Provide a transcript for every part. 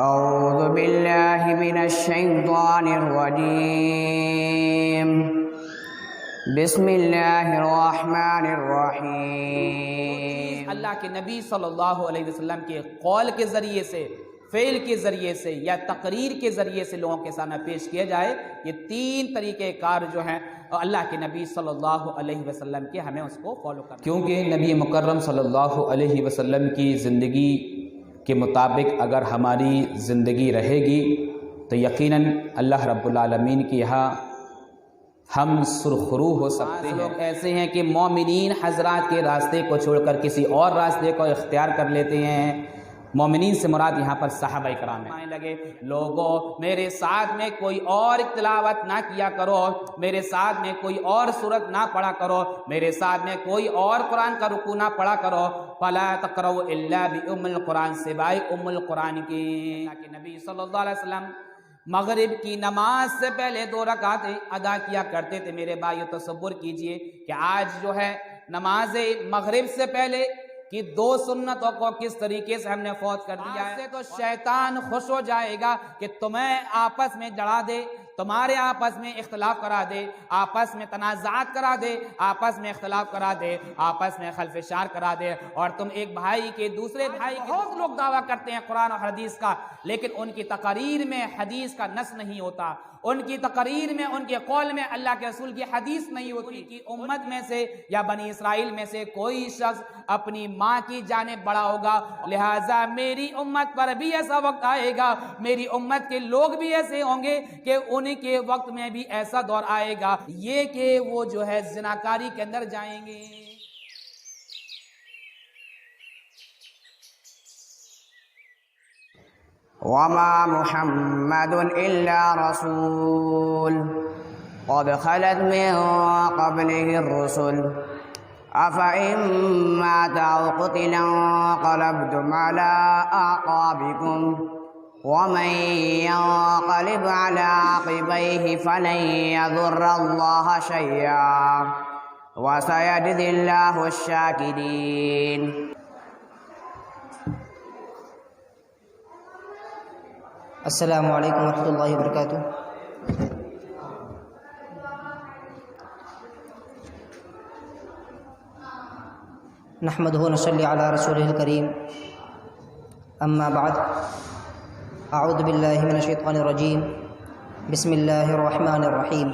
اعوذ باللہ من الشیطان الرجیم بسم اللہ الرحمن الرحیم۔ اللہ کے نبی صلی اللہ علیہ وسلم کے قول کے ذریعے سے، فعل کے ذریعے سے یا تقریر کے ذریعے سے لوگوں کے سامنے پیش کیا جائے، یہ تین طریقہ کار جو ہیں اللہ کے نبی صلی اللہ علیہ وسلم کے، ہمیں اس کو فالو کرنا، کیونکہ نبی مکرم صلی اللہ علیہ وسلم کی زندگی کے مطابق اگر ہماری زندگی رہے گی تو یقیناً اللہ رب العالمین کے یہاں ہم سرخرو ہو سکتے ہیں۔ لوگ ایسے ہیں کہ مومنین حضرات کے راستے کو چھوڑ کر کسی اور راستے کو اختیار کر لیتے ہیں۔ مومنین سے مراد یہاں پر صحابہ کرام ہیں۔ لگے لوگوں میرے ساتھ میں کوئی اور تلاوت نہ کیا کرو، میرے ساتھ میں کوئی اور سورت نہ پڑھا کرو، میرے ساتھ میں کوئی اور قرآن کا رکوع نہ پڑھا کرو، فلا تقرؤوا الا بام القرآن، سوائے ام القرآن کی۔ اللہ کے نبی صلی اللہ علیہ وسلم مغرب کی نماز سے پہلے 2 رکعتیں ادا کیا کرتے تھے۔ میرے بھائیو تصور کیجئے کہ آج جو ہے نماز مغرب سے پہلے کہ 2 سنتوں کو کس طریقے سے ہم نے فوت کر دیا ہے۔ تو شیطان خوش ہو جائے گا کہ تمہیں آپس میں جڑا دے، تمہارے آپس میں اختلاف کرا دے، آپس میں تنازعات کرا دے، آپس میں اختلاف کرا دے، آپس میں خلفشار کرا دے، اور تم ایک بھائی کے دوسرے بھائی کے، بہت لوگ دعویٰ کرتے ہیں قرآن اور حدیث کا، لیکن ان کی تقاریر میں حدیث کا نص نہیں ہوتا، ان کی تقاریر میں، ان کے قول میں اللہ کے رسول کی حدیث نہیں ہوتی۔ کہ امت میں سے یا بنی اسرائیل میں سے کوئی شخص اپنی ماں کی جانب بڑا ہوگا، لہٰذا میری امت پر بھی ایسا وقت آئے گا، میری امت کے لوگ بھی ایسے ہوں گے کہ ان کے وقت میں بھی ایسا دور آئے گا، یہ کہ وہ جو ہے زناکاری کے اندر جائیں گے۔ وما محمد الا رسول قد خلت من قبله الرسل افإن مات أو قتل انقلبتم على أعقابكم ومن ينقلب على عقبيه فلن يضر الله شيئا وسيجزي الله الشاكرين۔ السلام علیکم ورحمۃ اللہ وبرکاتہ۔ نحمدہ ونصلی علی رسولہ الکریم، اما بعد، اعوذ باللہ من الشیطان الرجیم، بسم اللہ الرحمن الرحیم،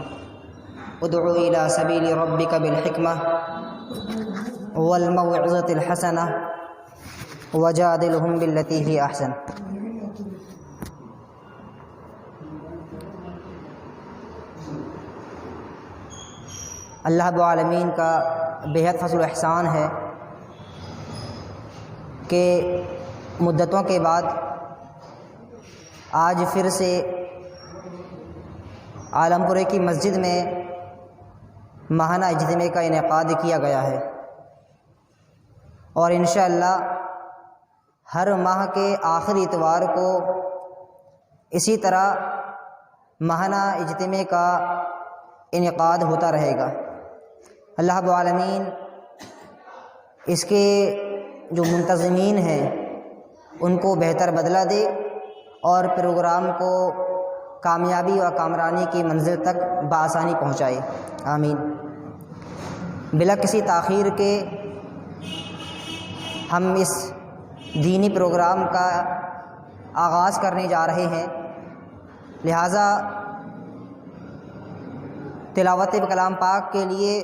ادع الی سبیل ربک بالحکمہ والموعظۃ الحسنہ وجادلہم باللتی ہی احسن۔ اللہ رب العالمین کا بہت فضل و احسان ہے کہ مدتوں کے بعد آج پھر سے عالم پورے کی مسجد میں ماہانہ اجتماع کا انعقاد کیا گیا ہے، اور انشاءاللہ ہر ماہ کے آخری اتوار کو اسی طرح ماہانہ اجتماع کا انعقاد ہوتا رہے گا۔ اللہ رب العالمین اس کے جو منتظمین ہیں ان کو بہتر بدلہ دے اور پروگرام کو کامیابی اور کامرانی کی منزل تک بآسانی پہنچائے، آمین۔ بلا کسی تاخیر کے ہم اس دینی پروگرام کا آغاز کرنے جا رہے ہیں، لہٰذا تلاوت کلام پاک کے لیے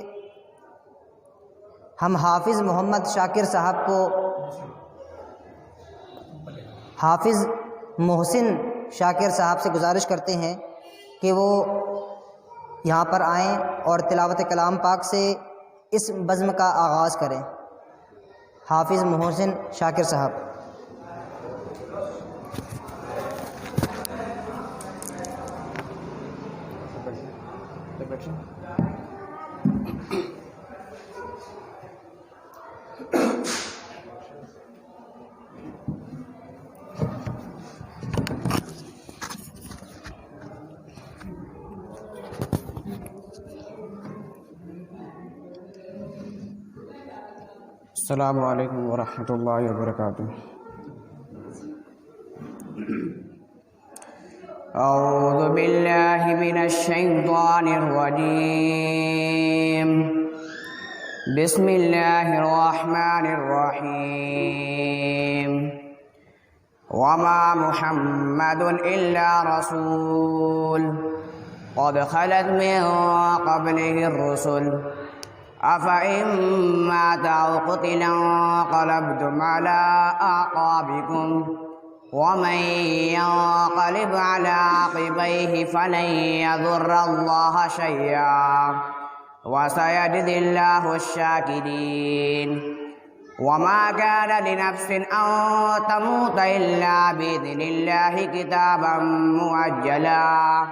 ہم حافظ محمد شاکر صاحب کو، حافظ محسن شاکر صاحب سے گزارش کرتے ہیں کہ وہ یہاں پر آئیں اور تلاوت کلام پاک سے اس بزم کا آغاز کریں۔ حافظ محسن شاکر صاحب۔ السلام علیکم ورحمۃ اللہ وبرکاتہ۔ أعوذ بالله من الشيطان الرجيم بسم الله الرحمن الرحيم وما محمد إلا رسول قد خلت من قبله الرسل أفإن مات أو قتل انقلبتم على أعقابكم ومن ينقلب على عقبيه فلن يضر الله شيئا وسيجزي الله الشاكرين وما كان لنفس أن تموت إلا بإذن الله كتابا مؤجلا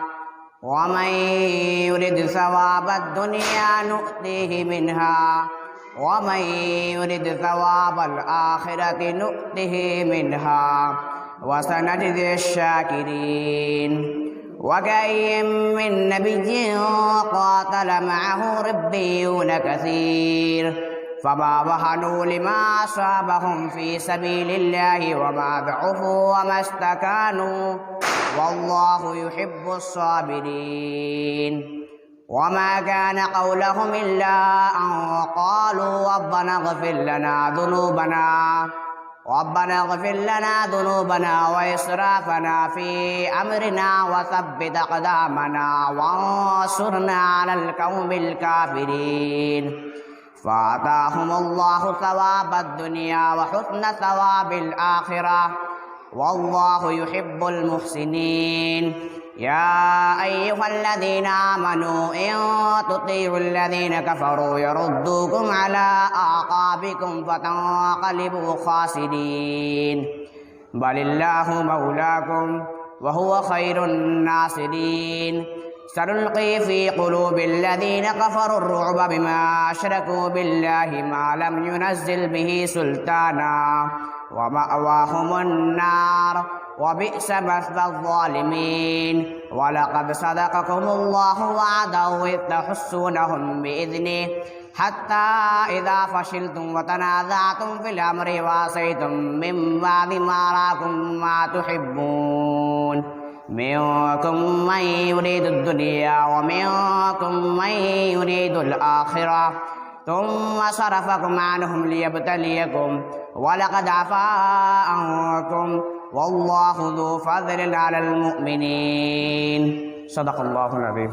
ومن يرد ثواب الدنيا نؤتيه منها ومن يرد ثواب الآخرة نؤته منها وسنجزي الشاكرين وكأي من نبي قاتل معه ربيون كثير فما وهنوا لما أصابهم في سبيل الله وما ضعفوا وما استكانوا والله يحب الصابرين وما كان قولهم إلا أن قالوا ربنا اغفر لنا ذنوبنا وإسرافنا في أمرنا وثبت أقدامنا وانصرنا على القوم الكافرين فآتاهم الله ثواب الدنيا وحسن ثواب الآخرة والله يحب المحسنين يا أيها الذين آمنوا إن تطيعوا الذين كفروا يردوكم على أعقابكم فتنقلبوا خاسرين بل الله مولاكم وهو خير الناصرين سنلقي في قلوب الذين كفروا الرعب بما أشركوا بالله ما لم ينزل به سلطانا ومأواهم النار وبئس مثوى الظالمين ولقد صدقكم الله وعده إذ تحسونهم بإذنه حتى إذا فشلتم وتنازعتم في الأمر وعصيتم من بعد ما أراكم ما تحبون منكم من يريد الدنيا ومنكم من يريد الآخرة ثم صرفكم عنهم ليبتليكم ولقد عفا عنكم والله ذو فضل على المؤمنين صدق الله العظيم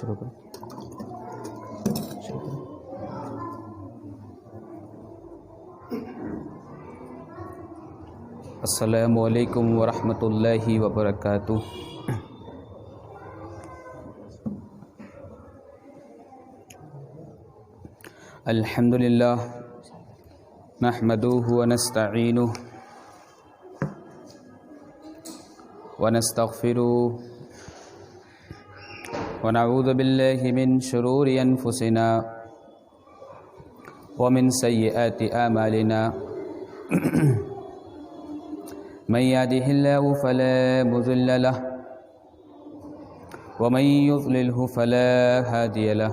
شروع کریں. السلام علیکم ورحمۃ اللہ وبرکاتہ. الحمد للہ نحمدہ ونستعینہ ونستغفرہ ونعوذ باللہ من شرور انفسنا ومن سیئات اعمالنا من يهده الله فلا مضل له ومن يضلله فلا هادي له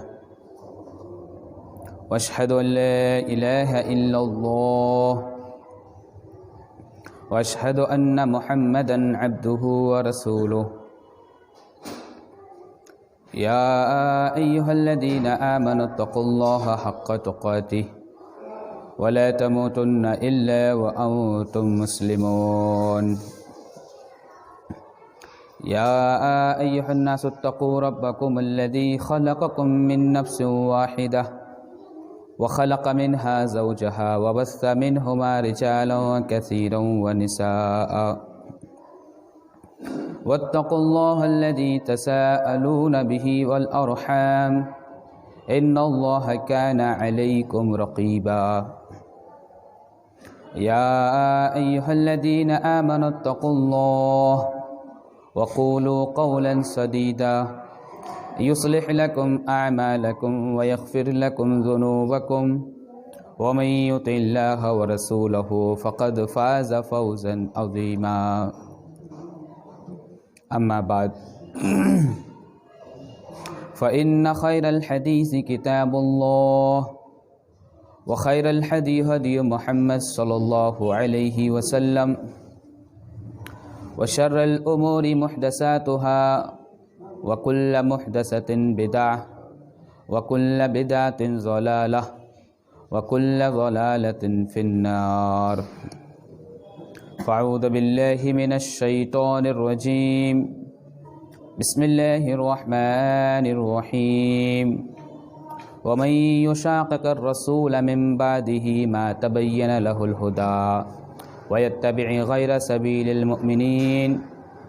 واشهد ان لا اله الا الله واشهد ان محمدا عبده ورسوله. يا ايها الذين امنوا اتقوا الله حق تقاته ولا تموتن الا وانتم مسلمون. يا ايها الناس اتقوا ربكم الذي خلقكم من نفس واحده وخلق منها زوجها وبث منهما رجالا كثيرا ونساء واتقوا الله الذي تساءلون به والأرحام إن الله كان عليكم رقيبا. يا أيها الذين آمنوا اتقوا الله وقولوا قولا سديدا يصلح لكم أعمالكم ويغفر لكم ذنوبكم ومن يطع الله ورسوله فقد فاز فوزا عظيما. أما بعد فإن خير الحديث كتاب الله وخير الهدي هدي محمد صلى الله عليه وسلم وشر الأمور محدثاتها وكل محدثة بدعة وكل بدعة ضلالة وكل ضلالة في النار. فاعوذ بالله من الشيطان الرجيم. بسم الله الرحمن الرحيم. ومن يشاقق الرسول من بعده ما تبين له الهدى ويتبع غير سبيل المؤمنين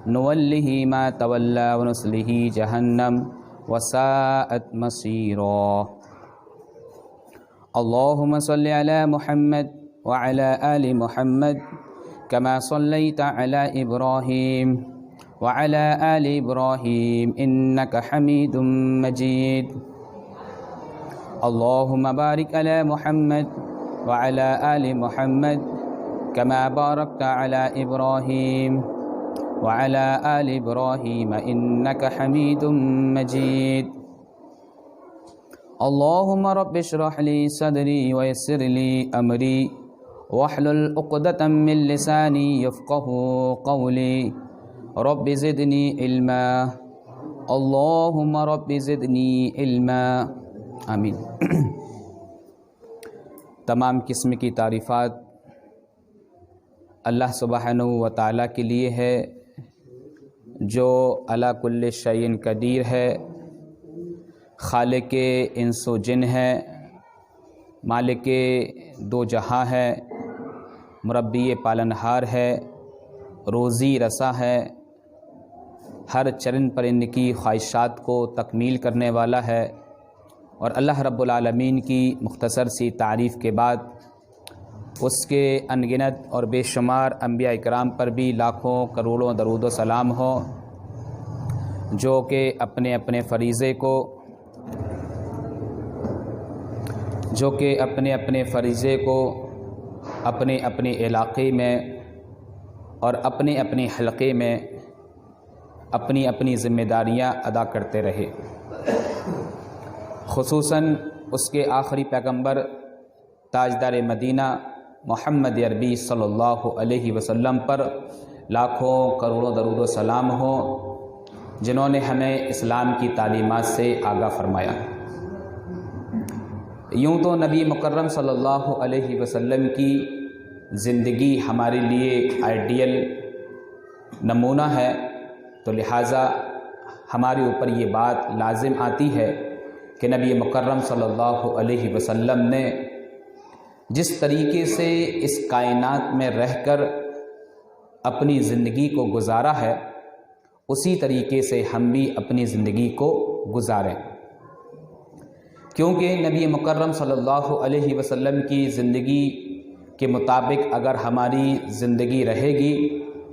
نوله ما تولى ونصله جهنم وساءت مصيرا. اللهم صل على محمد وعلى آل محمد كما صليت على إبراهيم وعلى آل إبراهيم إنك حميد مجيد. اللهم بارك على محمد وعلى آل محمد كما باركت على إبراهيم وعلى آل إبراهيم إنك حميد مجيد. اللهم رب اشرح لي صدري ويسر لي أمري واحلل عقدة من لساني يفقه قولي. رب زدني علما. اللهم رب زدني علما. آمین. تمام قسم کی تعریفات اللہ سبحانہ و تعالیٰ کے لیے ہے جو علی کل شیء قدیر ہے، خالق انس و جن ہے، مالک دو جہاں ہے، مربی پالنہار ہے، روزی رسا ہے، ہر چرن پرند کی خواہشات کو تکمیل کرنے والا ہے. اور اللہ رب العالمین کی مختصر سی تعریف کے بعد اس کے انگنت اور بے شمار انبیاء اکرام پر بھی لاکھوں کروڑوں درود و سلام ہو جو کہ اپنے اپنے فریضے کو اپنے اپنے علاقے میں اور اپنے اپنے حلقے میں اپنی اپنی ذمہ داریاں ادا کرتے رہے. خصوصاً اس کے آخری پیغمبر تاجدار مدینہ محمد عربی صلی اللہ علیہ وسلم پر لاکھوں کروڑوں درود و سلام ہو جنہوں نے ہمیں اسلام کی تعلیمات سے آگاہ فرمایا. یوں تو نبی مکرم صلی اللہ علیہ وسلم کی زندگی ہمارے لیے آئیڈیل نمونہ ہے، تو لہٰذا ہمارے اوپر یہ بات لازم آتی ہے کہ نبی مکرم صلی اللہ علیہ وسلم نے جس طریقے سے اس کائنات میں رہ کر اپنی زندگی کو گزارا ہے اسی طریقے سے ہم بھی اپنی زندگی کو گزاریں، کیونکہ نبی مکرم صلی اللہ علیہ وسلم کی زندگی کے مطابق اگر ہماری زندگی رہے گی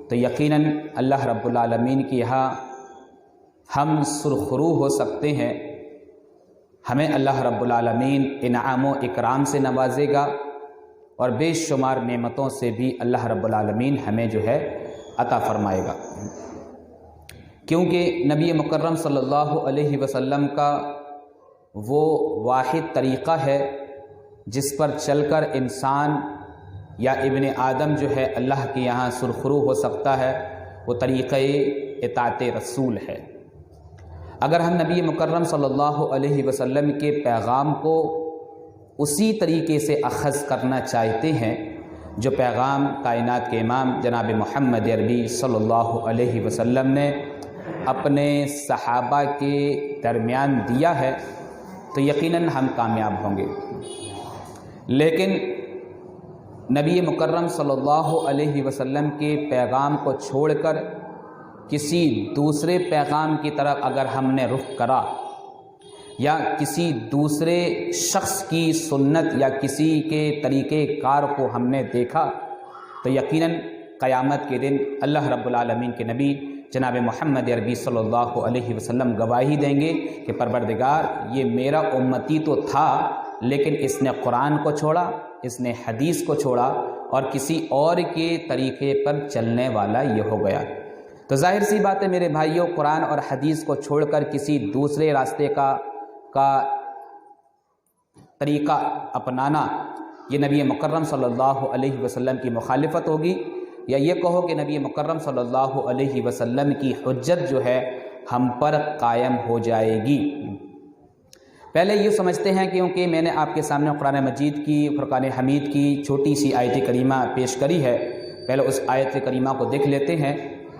تو یقیناً اللہ رب العالمین کے یہاں ہم سرخرو ہو سکتے ہیں، ہمیں اللہ رب العالمین انعام و اکرام سے نوازے گا اور بے شمار نعمتوں سے بھی اللہ رب العالمین ہمیں جو ہے عطا فرمائے گا، کیونکہ نبی مکرم صلی اللہ علیہ وسلم کا وہ واحد طریقہ ہے جس پر چل کر انسان یا ابن آدم جو ہے اللہ کے یہاں سرخرو ہو سکتا ہے، وہ طریقہ اطاعت رسول ہے۔ اگر ہم نبی مکرم صلی اللہ علیہ وسلم کے پیغام کو اسی طریقے سے اخذ کرنا چاہتے ہیں جو پیغام کائنات کے امام جناب محمد عربی صلی اللہ علیہ وسلم نے اپنے صحابہ کے درمیان دیا ہے تو یقیناً ہم کامیاب ہوں گے، لیکن نبی مکرم صلی اللہ علیہ وسلم کے پیغام کو چھوڑ کر کسی دوسرے پیغام کی طرف اگر ہم نے رخ کرا یا کسی دوسرے شخص کی سنت یا کسی کے طریقہ کار کو ہم نے دیکھا تو یقیناً قیامت کے دن اللہ رب العالمین کے نبی جناب محمد عربی صلی اللہ علیہ وسلم گواہی دیں گے کہ پروردگار یہ میرا امتی تو تھا لیکن اس نے قرآن کو چھوڑا، اس نے حدیث کو چھوڑا اور کسی اور کے طریقے پر چلنے والا یہ ہو گیا۔ تو ظاہر سی بات ہے میرے بھائیوں، قرآن اور حدیث کو چھوڑ کر کسی دوسرے راستے کا طریقہ اپنانا یہ نبی مکرم صلی اللہ علیہ وسلم کی مخالفت ہوگی، یا یہ کہو کہ نبی مکرم صلی اللہ علیہ وسلم کی حجت جو ہے ہم پر قائم ہو جائے گی۔ پہلے یہ سمجھتے ہیں کیونکہ میں نے آپ کے سامنے قرآن مجید کی فرقان حمید کی چھوٹی سی آیت کریمہ پیش کری ہے، پہلے اس آیت کریمہ کو دیکھ لیتے ہیں،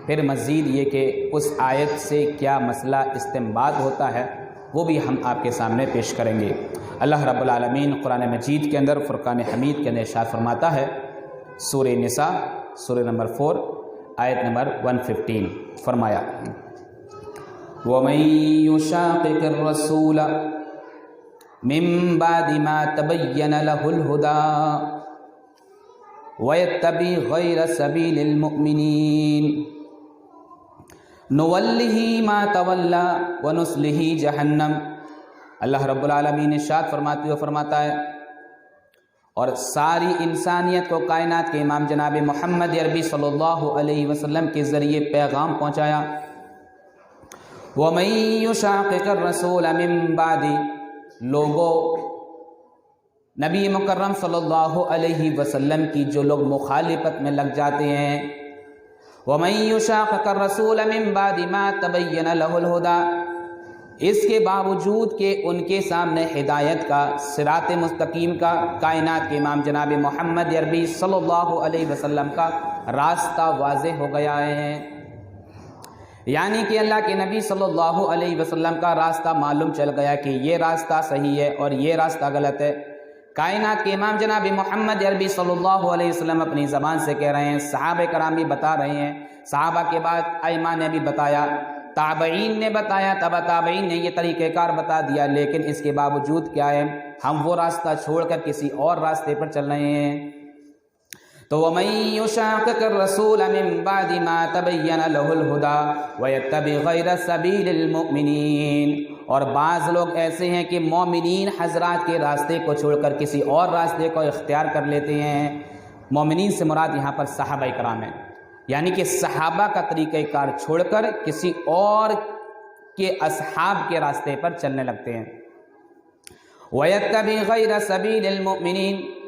پھر مزید یہ کہ اس آیت سے کیا مسئلہ استنباط ہوتا ہے وہ بھی ہم آپ کے سامنے پیش کریں گے۔ اللہ رب العالمین قرآن مجید کے اندر فرقان حمید کے اندر ارشاد فرماتا ہے، سورہ نساء سورہ نمبر 4 آیت نمبر 115 فرمایا، وَمَن يُشَاقِقِ الرَّسُولَ مِن بَعْدِ مَا تَبَيَّنَ لَهُ الْهُدَى وَيَتَّبِعْ غَيْرَ سَبِيلِ الْمُؤْمِنِينَ نُوَلِّهِ مَا تَوَلَّى وَنُصْلِهِ جَهَنَّمَ۔ اللہ رب العالمین ارشاد فرماتے ہوئے فرماتا ہے، اور ساری انسانیت کو کائنات کے امام جناب محمد عربی صلی اللہ علیہ وسلم کے ذریعے پیغام پہنچایا، وَمَن يُشَاقِقِ الرَّسُولَ مِن بَعْدِ، لوگوں نبی مکرم صلی اللہ علیہ وسلم کی جو لوگ مخالفت میں لگ جاتے ہیں، وَمَن يُشَاقِقِ الرَّسُولَ مِن بَعْدِ مَا تَبَيَّنَ لَهُ الْهُدَى، اس کے باوجود کہ ان کے سامنے ہدایت کا، صراط مستقیم کا، کائنات کے امام جناب محمد عربی صلی اللہ علیہ وسلم کا راستہ واضح ہو گیا ہے، یعنی کہ اللہ کے نبی صلی اللہ علیہ وسلم کا راستہ معلوم چل گیا کہ یہ راستہ صحیح ہے اور یہ راستہ غلط ہے۔ کائنات کے امام جناب محمد عربی صلی اللہ علیہ وسلم اپنی زبان سے کہہ رہے ہیں، صحابہ کرام بھی بتا رہے ہیں، صحابہ کے بعد ائمہ نے بھی بتایا، تابعین نے بتایا، تبع تابعین نے یہ طریقہ کار بتا دیا، لیکن اس کے باوجود کیا ہے، ہم وہ راستہ چھوڑ کر کسی اور راستے پر چل رہے ہیں۔ تو وَمَن يُشَاقِقِ الرَّسُولَ مِن بَعْدِ مَا تَبَيَّنَ لَهُ الْهُدَى وَيَتَّبِعْ غَيْرَ سَبِيلِ الْمُؤْمِنِينَ، اور بعض لوگ ایسے ہیں کہ مومنین حضرات کے راستے کو چھوڑ کر کسی اور راستے کو اختیار کر لیتے ہیں۔ مومنین سے مراد یہاں پر صحابہ کرام ہیں، یعنی کہ صحابہ کا طریقہ کار چھوڑ کر کسی اور کے اصحاب کے راستے پر چلنے لگتے ہیں۔ وَيَتَّبِعْ غَيْرَ سَبِيلِ الْمُؤْمِنِينَ،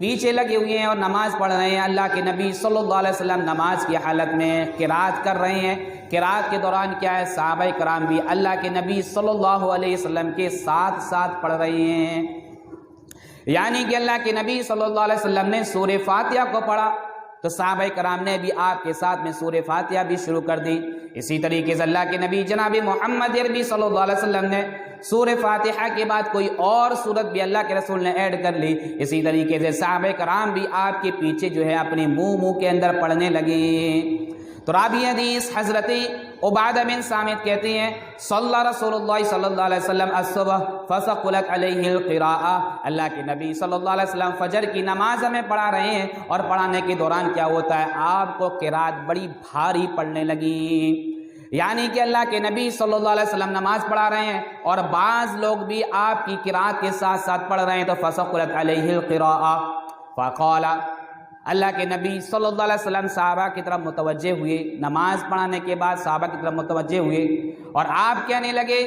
پیچھے لگے ہوئے ہیں اور نماز پڑھ رہے ہیں. اللہ کے نبی صلی اللہ علیہ وسلم نماز کی حالت میں قرات کر رہے ہیں. قرات کے دوران کیا ہے، صحابہ کرام بھی اللہ کے نبی صلی اللہ علیہ وسلم کے ساتھ ساتھ پڑھ رہے ہیں. یعنی کہ اللہ کے نبی صلی اللہ علیہ وسلم نے سورہ فاتحہ کو پڑھا تو صحابہ کرام نے بھی آپ کے ساتھ میں سورہ فاتحہ بھی شروع کر دی. اسی طریقے سے اللہ کے نبی جناب محمد عربی صلی اللہ علیہ وسلم نے سورہ فاتحہ کے بعد کوئی اور سورت بھی اللہ کے رسول نے ایڈ کر لی. اسی طریقے سے صحابہ کرام بھی آپ کے پیچھے جو ہے اپنے منہ کے اندر پڑھنے لگے. تو راوی حدیث حضرت عبادہ بن صامت کہتے ہیں صلی رسول اللہ صلی اللہ علیہ وسلم الصبح فثقلت علیہ القراءہ. اللہ کے نبی صلی اللہ علیہ وسلم فجر کی نماز ہمیں پڑھا رہے ہیں اور پڑھانے کے دوران کیا ہوتا ہے، آپ کو قرات بڑی بھاری پڑھنے لگی. یعنی کہ اللہ کے نبی صلی اللہ علیہ وسلم نماز پڑھا رہے ہیں اور بعض لوگ بھی آپ کی قرات کے ساتھ ساتھ پڑھ رہے ہیں. تو فثقلت علیہ القراءہ فقال، اللہ کے نبی صلی اللہ علیہ وسلم صحابہ کی طرف متوجہ ہوئے. نماز پڑھانے کے بعد صحابہ کی طرف متوجہ ہوئے اور آپ کہنے لگے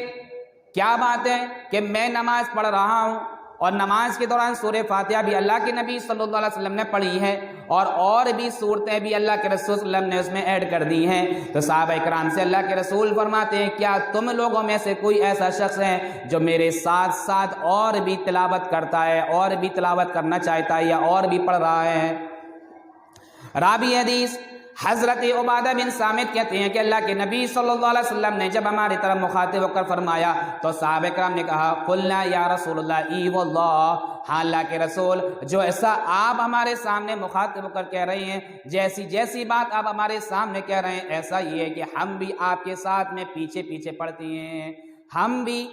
کیا بات ہے کہ میں نماز پڑھ رہا ہوں اور نماز کے دوران سورہ فاتحہ بھی اللہ کے نبی صلی اللہ علیہ وسلم نے پڑھی ہے اور بھی صورتیں بھی اللہ کے رسول صلی اللہ علیہ وسلم نے اس میں ایڈ کر دی ہیں. تو صحابہ کرام سے اللہ کے رسول فرماتے ہیں کیا تم لوگوں میں سے کوئی ایسا شخص ہے جو میرے ساتھ ساتھ اور بھی تلاوت کرتا ہے، اور بھی تلاوت کرنا چاہتا ہے یا اور بھی پڑھ رہا ہے؟ راوی حدیث حضرت عبادہ بن صامت کہتے ہیں کہ اللہ کے نبی صلی اللہ علیہ وسلم نے جب ہماری طرف مخاطب ہو کر فرمایا تو صحابہ کرام نے کہا قلنا یا رسول اللہ ای واللہ، ہاں اللہ کے رسول، جو ایسا آپ ہمارے سامنے مخاطب ہو کر کہہ رہے ہیں، جیسی بات آپ ہمارے سامنے کہہ رہے ہیں، ایسا یہ ہے کہ ہم بھی آپ کے ساتھ میں پیچھے پیچھے پڑھتے ہیں. ہم بھی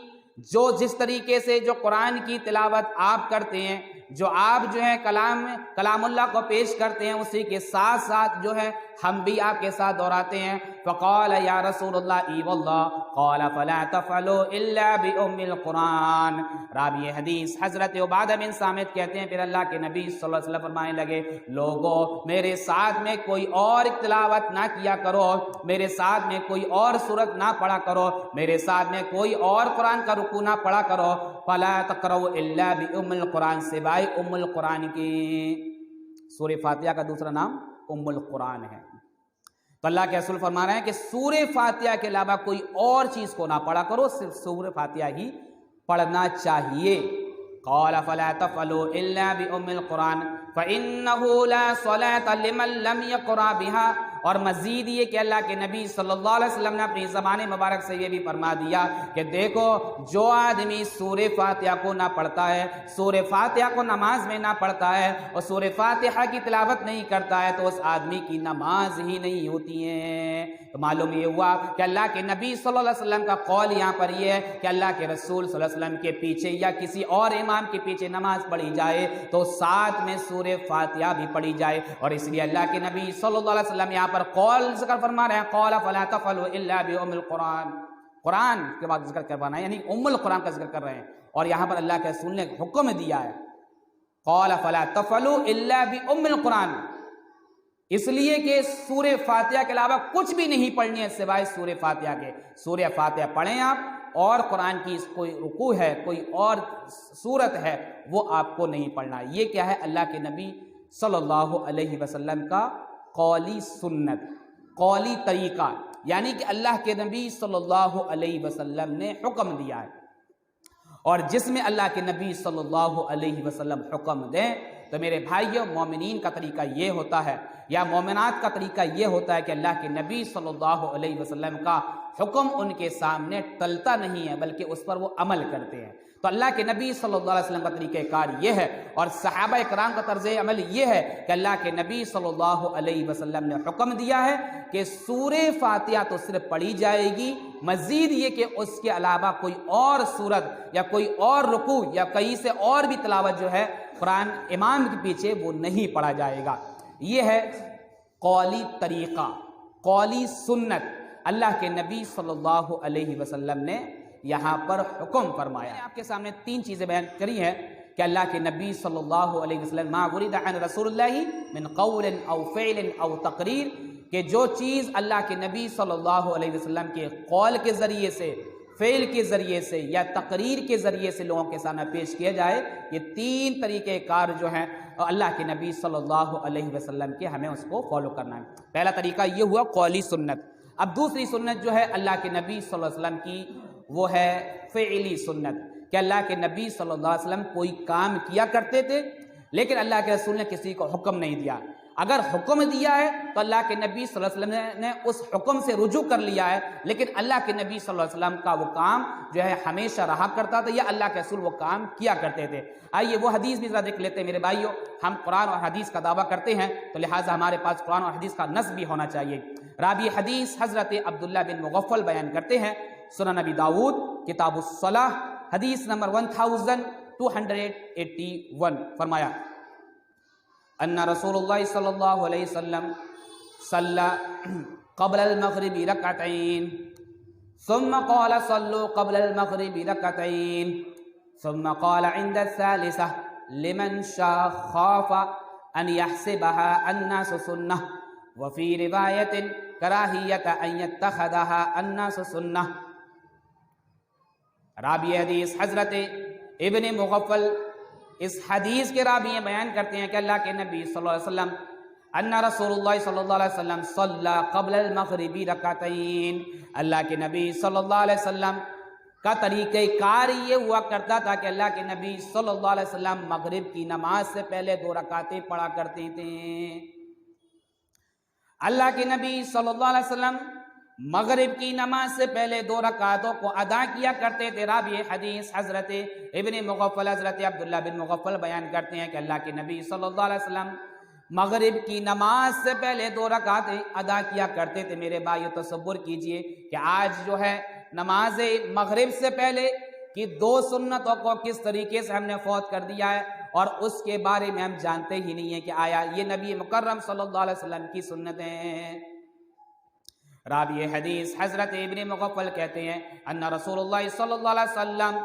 جس طریقے سے جو قرآن کی تلاوت آپ کرتے ہیں، جو آپ جو ہے کلام اللہ کو پیش کرتے ہیں، اسی کے ساتھ ساتھ جو ہے ہم بھی آپ کے ساتھ دہراتے ہیں. فقال یا رسول اللہ ای واللہ قال فلا تفعلوا الا بام القرآن. راوی حدیث حضرت عبادہ بن صامت کہتے ہیں پھر اللہ کے نبی صلی اللہ علیہ وسلم فرمانے لگے لوگو میرے ساتھ میں کوئی اور تلاوت نہ کیا کرو، میرے ساتھ میں کوئی اور سورت نہ پڑھا کرو، میرے ساتھ میں کوئی اور قرآن کا رکوع نہ پڑھا کرو. فلا تقرؤوا الا بام القرآن، سوائے ام القرآن کی. سورہ فاتحہ کا دوسرا نام ام القرآن ہے. تو اللہ کے رسول فرما رہے ہیں کہ سورہ فاتحہ کے علاوہ کوئی اور چیز کو نہ پڑھا کرو، صرف سورہ فاتحہ ہی پڑھنا چاہیے. قال فلا تفعلوا الا بام القرآن فانه لا صلاة لمن لم يقرأ بها. اور مزید یہ کہ اللہ کے نبی صلی اللہ علیہ وسلم نے اپنی زبان مبارک سے یہ بھی فرما دیا کہ دیکھو جو آدمی سورہ فاتحہ کو نہ پڑھتا ہے، سورہ فاتحہ کو نماز میں نہ پڑھتا ہے اور سورہ فاتحہ کی تلاوت نہیں کرتا ہے تو اس آدمی کی نماز ہی نہیں ہوتی ہے. تو معلوم یہ ہوا کہ اللہ کے نبی صلی اللہ علیہ وسلم کا قول یہاں پر یہ ہے کہ اللہ کے رسول صلی اللہ علیہ وسلم کے پیچھے یا کسی اور امام کے پیچھے نماز پڑھی جائے تو ساتھ میں سورہ فاتحہ بھی پڑھی جائے. اور اس لیے اللہ کے نبی صلی اللہ علیہ وسلم یہاں پر قول ذکر فرما رہے ہیں قال فلا تفعلوا الا بام القرآن. قرآن کے بعد ذکر کروانا ہے، یعنی ام القرآن کا ذکر کر رہے ہیں. اور یہاں پر اللہ کے رسول نے حکم دیا ہے قال فلا تفعلوا الا بام القرآن، اس لیے کہ سورہ فاتحہ کے علاوہ کچھ بھی نہیں پڑھنی ہے سوائے سورہ فاتحہ کے. سورہ فاتحہ پڑھیں آپ، اور قرآن کی کوئی رکوع ہے، کوئی اور سورت ہے، وہ آپ کو نہیں پڑھنا. یہ کیا ہے؟ اللہ کے نبی صلی اللہ علیہ وسلم کا قولی سنت، قولی طریقہ، یعنی کہ اللہ کے نبی صلی اللہ علیہ وسلم نے حکم دیا ہے. اور جس میں اللہ کے نبی صلی اللہ علیہ وسلم حکم دیں تو میرے بھائیوں مومنین کا طریقہ یہ ہوتا ہے یا مومنات کا طریقہ یہ ہوتا ہے کہ اللہ کے نبی صلی اللہ علیہ وسلم کا حکم ان کے سامنے ٹلتا نہیں ہے بلکہ اس پر وہ عمل کرتے ہیں. تو اللہ کے نبی صلی اللہ علیہ وسلم کا طریقہ کار یہ ہے اور صحابہ کرام کا طرز عمل یہ ہے کہ اللہ کے نبی صلی اللہ علیہ وسلم نے حکم دیا ہے کہ سورہ فاتحہ تو صرف پڑھی جائے گی، مزید یہ کہ اس کے علاوہ کوئی اور سورت یا کوئی اور رکوع یا کہیں سے اور بھی تلاوت جو ہے قرآن امام کے پیچھے وہ نہیں پڑھا جائے گا. یہ ہے قولی طریقہ، قولی سنت. اللہ کے نبی صلی اللہ علیہ وسلم نے یہاں پر حکم فرمایا. آپ کے سامنے تین چیزیں بیان کری ہیں کہ اللہ کے نبی صلی اللہ علیہ وسلم ما ورد عن رسول اللہ من قول او فعل او تقریر، کہ جو چیز اللہ کے نبی صلی اللہ علیہ وسلم کے قول کے ذریعے سے، فعل کے ذریعے سے یا تقریر کے ذریعے سے لوگوں کے سامنے پیش کیا جائے، یہ تین طریقہ کار جو ہیں اللہ کے نبی صلی اللہ علیہ وسلم کے، ہمیں اس کو فالو کرنا ہے۔ پہلا طریقہ یہ ہوا قولی سنت۔ اب دوسری سنت جو ہے اللہ کے نبی صلی اللہ علیہ وسلم کی، وہ ہے فعلی سنت، کہ اللہ کے نبی صلی اللہ علیہ وسلم کوئی کام کیا کرتے تھے لیکن اللہ کے رسول نے کسی کو حکم نہیں دیا۔ اگر حکم دیا ہے تو اللہ کے نبی صلی اللہ علیہ وسلم نے اس حکم سے رجوع کر لیا ہے، لیکن اللہ کے نبی صلی اللہ علیہ وسلم کا وہ کام جو ہے ہمیشہ رہا کرتا تھا، یا اللہ کے رسول وہ کام کیا کرتے تھے۔ آئیے وہ حدیث بھی ذرا دیکھ لیتے ہیں میرے بھائیوں۔ ہم قرآن اور حدیث کا دعویٰ کرتے ہیں تو لہٰذا ہمارے پاس قرآن اور حدیث کا نص بھی ہونا چاہیے۔ راوی حدیث حضرت عبداللہ بن مغفل بیان کرتے ہیں، سنن نبی داؤد کتاب الصلاح حدیث نمبر 1281، فرمایا ان رسول اللہ صلی اللہ علیہ وسلم صلی قبل المغرب رکعتین ثم قال صلوا قبل المغرب رکعتین ثم قال عند الثالثة لمن شاء خاف ان يحسبها الناس سنة وفي رواية كراهية ان يتخذها الناس سنة۔ راوی حدیث حضرت ابن مغفل اس حدیث کے راوی بیان کرتے ہیں کہ اللہ کے نبی صلی اللہ علیہ وسلم ان رسول اللہ صلی اللہ علیہ وسلم صلی قبل المغرب رکعتین، اللہ کے نبی صلی اللہ علیہ وسلم کا طریقہ کار یہ ہوا کرتا تھا کہ اللہ کے نبی صلی اللہ علیہ وسلم مغرب کی نماز سے پہلے 2 رکعتیں پڑھا کرتے تھے۔ اللہ کے نبی صلی اللہ علیہ وسلم مغرب کی نماز سے پہلے 2 رکعتوں کو ادا کیا کرتے تھے۔ راوی حدیث حضرت ابن مغفل حضرت عبداللہ بن مغفل بیان کرتے ہیں کہ اللہ کے نبی صلی اللہ علیہ وسلم مغرب کی نماز سے پہلے 2 رکعتیں ادا کیا کرتے تھے۔ میرے بھائیو تصور کیجئے کہ آج جو ہے نماز مغرب سے پہلے کی 2 سنتوں کو کس طریقے سے ہم نے فوت کر دیا ہے، اور اس کے بارے میں ہم جانتے ہی نہیں ہیں کہ آیا یہ نبی مکرم صلی اللہ علیہ وسلم کی سنتیں ہیں۔ راوی حدیث حضرت ابن مغفل کہتے ہیں ان رسول اللہ صلی اللہ علیہ وسلم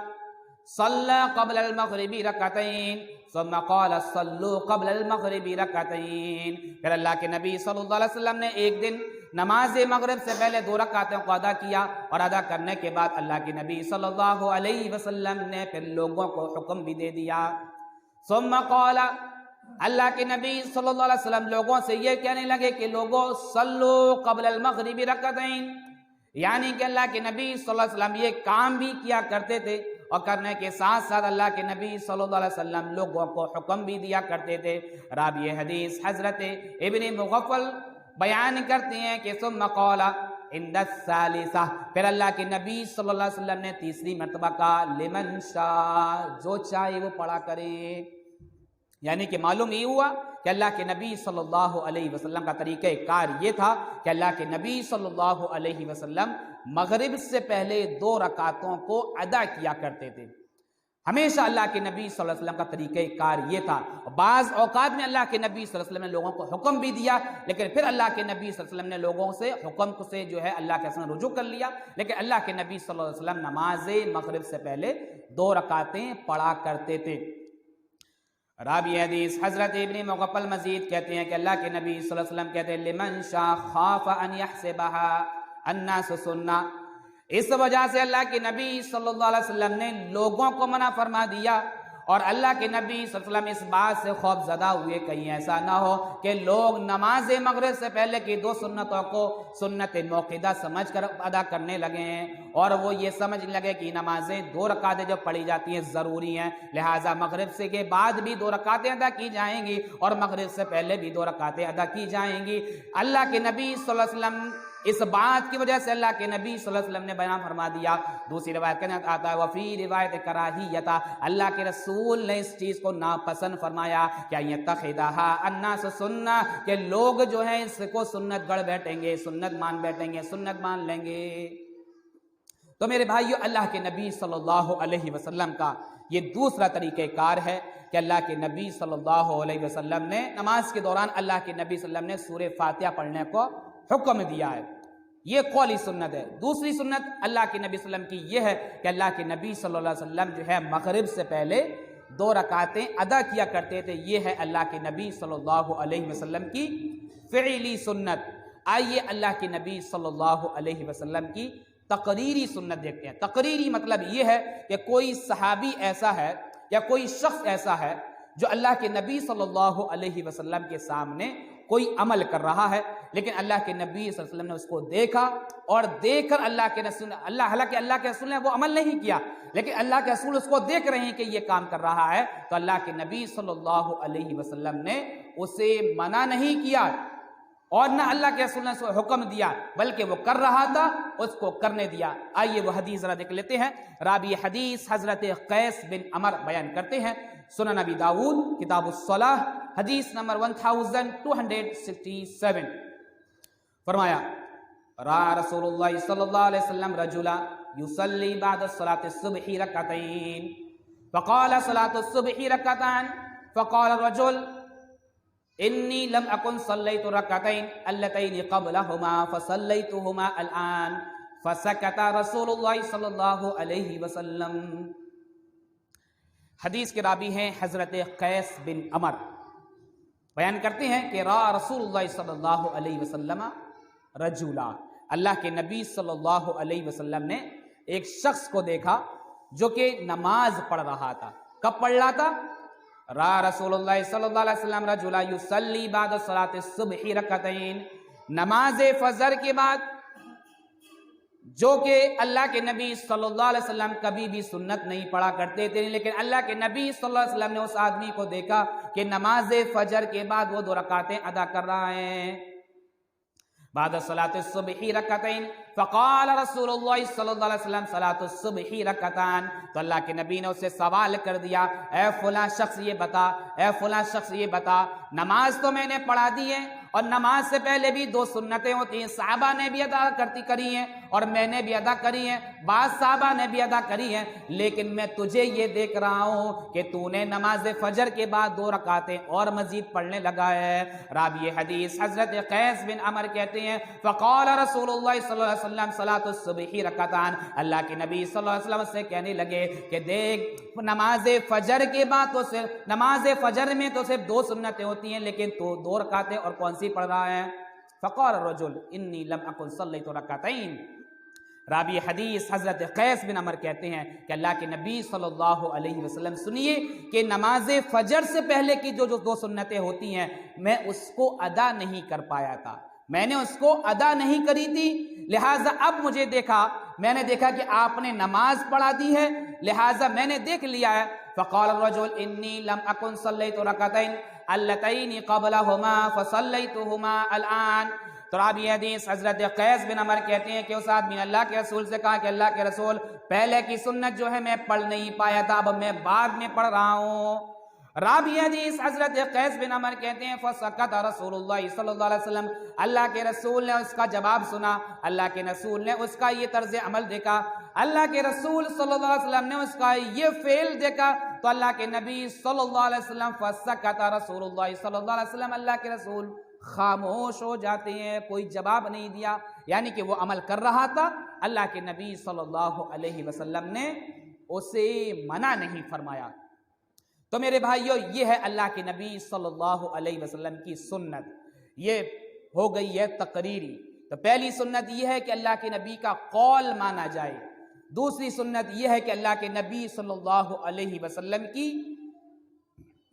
صلی قبل المغرب رکعتین ثم قال صلوا قبل المغرب رکعتین، پھر اللہ کے نبی صلی اللہ علیہ وسلم نے ایک دن نماز مغرب سے پہلے 2 رکعتوں کو ادا کیا، اور ادا کرنے کے بعد اللہ کے نبی صلی اللہ علیہ وسلم نے پھر لوگوں کو حکم بھی دے دیا۔ ثم قال، اللہ کے نبی صلی اللہ علیہ وسلم لوگوں سے یہ کہنے لگے کہ لوگوں صلو قبل المغرب رکعتین، یعنی کہ اللہ کے نبی صلی اللہ علیہ وسلم یہ کام بھی کیا کرتے تھے، اور کرنے کے ساتھ ساتھ اللہ کے نبی صلی اللہ علیہ وسلم لوگوں کو حکم بھی دیا کرتے تھے۔ راوی حدیث حضرت ابن مغفل بیان کرتے ہیں کہ ثم قال عند الثالثة، پھر اللہ کے نبی صلی اللہ علیہ وسلم نے تیسری مرتبہ کہا لمن شاء، جو چاہے وہ پڑھا کرے۔ یعنی کہ معلوم یہ ہوا کہ اللہ کے نبی صلی اللہ علیہ وسلم کا طریقہ کار یہ تھا کہ اللہ کے نبی صلی اللہ علیہ وسلم مغرب سے پہلے 2 رکعتوں کو ادا کیا کرتے تھے۔ ہمیشہ اللہ کے نبی صلی اللہ علیہ وسلم کا طریقہ کار یہ تھا۔ بعض اوقات میں اللہ کے نبی صلی اللہ علیہ وسلم نے لوگوں کو حکم بھی دیا، لیکن پھر اللہ کے نبی صلی اللہ علیہ وسلم نے لوگوں سے حکم سے جو ہے اللہ کے رسول نے رجوع کر لیا، لیکن اللہ کے نبی صلی اللہ علیہ وسلم نماز مغرب سے پہلے 2 رکعتیں پڑھا کرتے تھے۔ راوی حدیث حضرت ابن مغفل مزید کہتے ہیں کہ اللہ کے نبی صلی اللہ علیہ وسلم کہتے ہیں لمن شاء خاف ان يحسبها الناس سنة، اس وجہ سے اللہ کے نبی صلی اللہ علیہ وسلم نے لوگوں کو منع فرما دیا، اور اللہ کے نبی صلی اللہ علیہ وسلم اس بات سے خوف زدہ ہوئے کہیں ایسا نہ ہو کہ لوگ نماز مغرب سے پہلے کی 2 سنتوں کو سنت موقدہ سمجھ کر ادا کرنے لگے ہیں، اور وہ یہ سمجھنے لگے کہ نمازیں 2 رکعتیں جو پڑھی جاتی ہیں ضروری ہیں، لہٰذا مغرب سے کے بعد بھی 2 رکعتیں ادا کی جائیں گی اور مغرب سے پہلے بھی 2 رکعتیں ادا کی جائیں گی۔ اللہ کے نبی صلی اللہ علیہ وسلم اس بات کی وجہ سے اللہ کے نبی صلی اللہ علیہ وسلم نے بیان فرما دیا۔ دوسری روایت کے اندر آتا ہے وفی روایت کراہیتا، اللہ کے رسول نے اس چیز کو ناپسند فرمایا کہ یتخذها الناس سنہ، کہ لوگ جو ہیں اس کو سنت گڑھ بیٹھیں گے، سنت مان بیٹھیں گے، سنت مان لیں گے۔ تو میرے بھائیو، اللہ کے نبی صلی اللہ علیہ وسلم کا یہ دوسرا طریقہ کار ہے کہ اللہ کے نبی صلی اللہ علیہ وسلم نے نماز کے دوران اللہ کے نبی صلی اللہ علیہ وسلم نے سورہ فاتحہ پڑھنے کو حکم دیا ہے، یہ قولی سنت ہے۔ دوسری سنت اللہ کے نبی صلی اللہ علیہ وسلم کی یہ ہے کہ اللہ کے نبی صلی اللہ علیہ وسلم جو ہے مغرب سے پہلے 2 رکعتیں ادا کیا کرتے تھے، یہ ہے اللہ کے نبی صلی اللہ علیہ وسلم کی فعلی سنت۔ آئیے اللہ کے نبی صلی اللہ علیہ وسلم کی تقریری سنت دیکھتے ہیں۔ تقریری مطلب یہ ہے کہ کوئی صحابی ایسا ہے یا کوئی شخص ایسا ہے جو اللہ کے نبی صلی اللہ علیہ وسلم کے سامنے کوئی عمل کر رہا ہے، لیکن اللہ کے نبی صلی اللہ علیہ وسلم نے اس کو دیکھا، اور دیکھ کر اللہ کے رسول حالانکہ اللہ کے رسول نے وہ عمل نہیں کیا، لیکن اللہ کے رسول اس کو دیکھ رہے ہیں کہ یہ کام کر رہا ہے، تو اللہ کے نبی صلی اللہ علیہ وسلم نے اسے منع نہیں کیا، اور نہ اللہ کے رسول نے اس کو حکم دیا، بلکہ وہ کر رہا تھا، اس کو کرنے دیا۔ آئیے وہ حدیث ذرا دیکھ لیتے ہیں۔ راوی حدیث حضرت قیس بن عمر بیان کرتے ہیں، سنن نبی داؤد کتاب الصلاح حدیث نمبر 1267، فرمایا رأى رسول اللہ صلی اللہ علیہ وسلم رجلا يصلي بعد صلاة الصبح ركعتين فقال صلاة الصبح ركعتان فقال الرجل انی لم اکن صلیت رکعتین اللتین قبلہما فصلیتہما الآن فسکت رسول اللہ صلی اللہ علیہ وسلم۔ حدیث کے راوی ہیں حضرت قیس بن عمر، بیان کرتے ہیں کہ رأى رسول اللہ صلی اللہ علیہ وسلم رجلا، اللہ کے نبی صلی اللہ علیہ وسلم نے ایک شخص کو دیکھا جو کہ نماز پڑھ رہا تھا۔ کب پڑھ رہا تھا؟ رأى رسول اللہ صلی اللہ علیہ وسلم رجلا یصلی بعد صلاة الصبح رکعتین، نماز فجر کے بعد، جو کہ اللہ کے نبی صلی اللہ علیہ وسلم کبھی بھی سنت نہیں پڑھا کرتے تھے، لیکن اللہ کے نبی صلی اللہ علیہ وسلم نے اس آدمی کو دیکھا کہ نماز فجر کے بعد وہ 2 رکعتیں ادا کر رہا ہے۔ بعد صلاة الصبح رکعتین فقال رسول اللہ صلی اللہ علیہ وسلم صلاة الصبح رکعتان، تو اللہ کے نبی نے اسے سوال کر دیا، اے فلاں شخص یہ بتا، اے فلاں شخص یہ بتا، نماز تو میں نے پڑھا دی ہے، اور نماز سے پہلے بھی 2 سنتیں ہوتی ہیں، صحابہ نے بھی ادا کری ہیں اور میں نے بھی ادا کری ہیں، بعض صحابہ نے بھی ادا کری ہیں، لیکن میں تجھے یہ دیکھ رہا ہوں کہ تو نے نماز فجر کے بعد 2 رکعتیں اور مزید پڑھنے لگا ہے۔ راوی حدیث حضرت قیس بن عمر کہتے ہیں فقال رسول اللہ صلی اللہ علیہ وسلم صلاة الصبح رکعتان، اللہ کے نبی صلی اللہ علیہ وسلم سے کہنے لگے کہ دیکھ نماز فجر کے بعد تو صرف نماز فجر میں تو صرف 2 سنتیں ہوتی ہیں، لیکن تو 2 رکعتیں اور کون سی پڑھ رہا ہے؟ فقال الرجل انی لم اکن صلیت رکعتین، راوی حدیث حضرت قیس بن عمر کہتے ہیں کہ اللہ کے نبی صلی اللہ علیہ وسلم سنیے کہ نماز فجر سے پہلے کی جو 2 سنتیں ہوتی ہیں میں اس کو ادا نہیں کر پایا تھا، میں نے اس کو ادا نہیں کری تھی، لہٰذا اب مجھے میں نے دیکھا کہ آپ نے نماز پڑھا دی ہے، لہٰذا میں نے دیکھ لیا ہے۔ فقال الرجل انی لم اکن صلیت رکعتین اللتین قبلہما فصلیتہما الآن، تو راوی حدیث حضرت قیس بن عمر کہتے ہیں کہ اس آدمی نے اللہ کے رسول سے کہا کہ اللہ کے رسول پہلے کی سنت جو ہے میں پڑھ نہیں پایا تھا، اب میں بعد میں پڑھ رہا ہوں۔ راوی حدیث حضرت قیس بن عمر کہتے ہیں فسکت رسول اللہ صلی اللہ علیہ وسلم، اللہ کے رسول نے اس کا جواب سنا، اللہ کے رسول نے اس کا یہ طرز عمل دیکھا، اللہ کے رسول صلی اللہ علیہ وسلم نے اس کا یہ فعل دیکھا، تو اللہ کے نبی صلی اللہ علیہ وسلم فسکت رسول اللہ صلی اللہ علیہ وسلم، اللہ کے رسول خاموش ہو جاتے ہیں، کوئی جواب نہیں دیا، یعنی کہ وہ عمل کر رہا تھا، اللہ کے نبی صلی اللہ علیہ وسلم نے اسے منع نہیں فرمایا۔ تو میرے بھائیو، یہ ہے اللہ کے نبی صلی اللہ علیہ وسلم کی سنت، یہ ہو گئی ہے تقریری۔ تو پہلی سنت یہ ہے کہ اللہ کے نبی کا قول مانا جائے، دوسری سنت یہ ہے کہ اللہ کے نبی صلی اللہ علیہ وسلم کی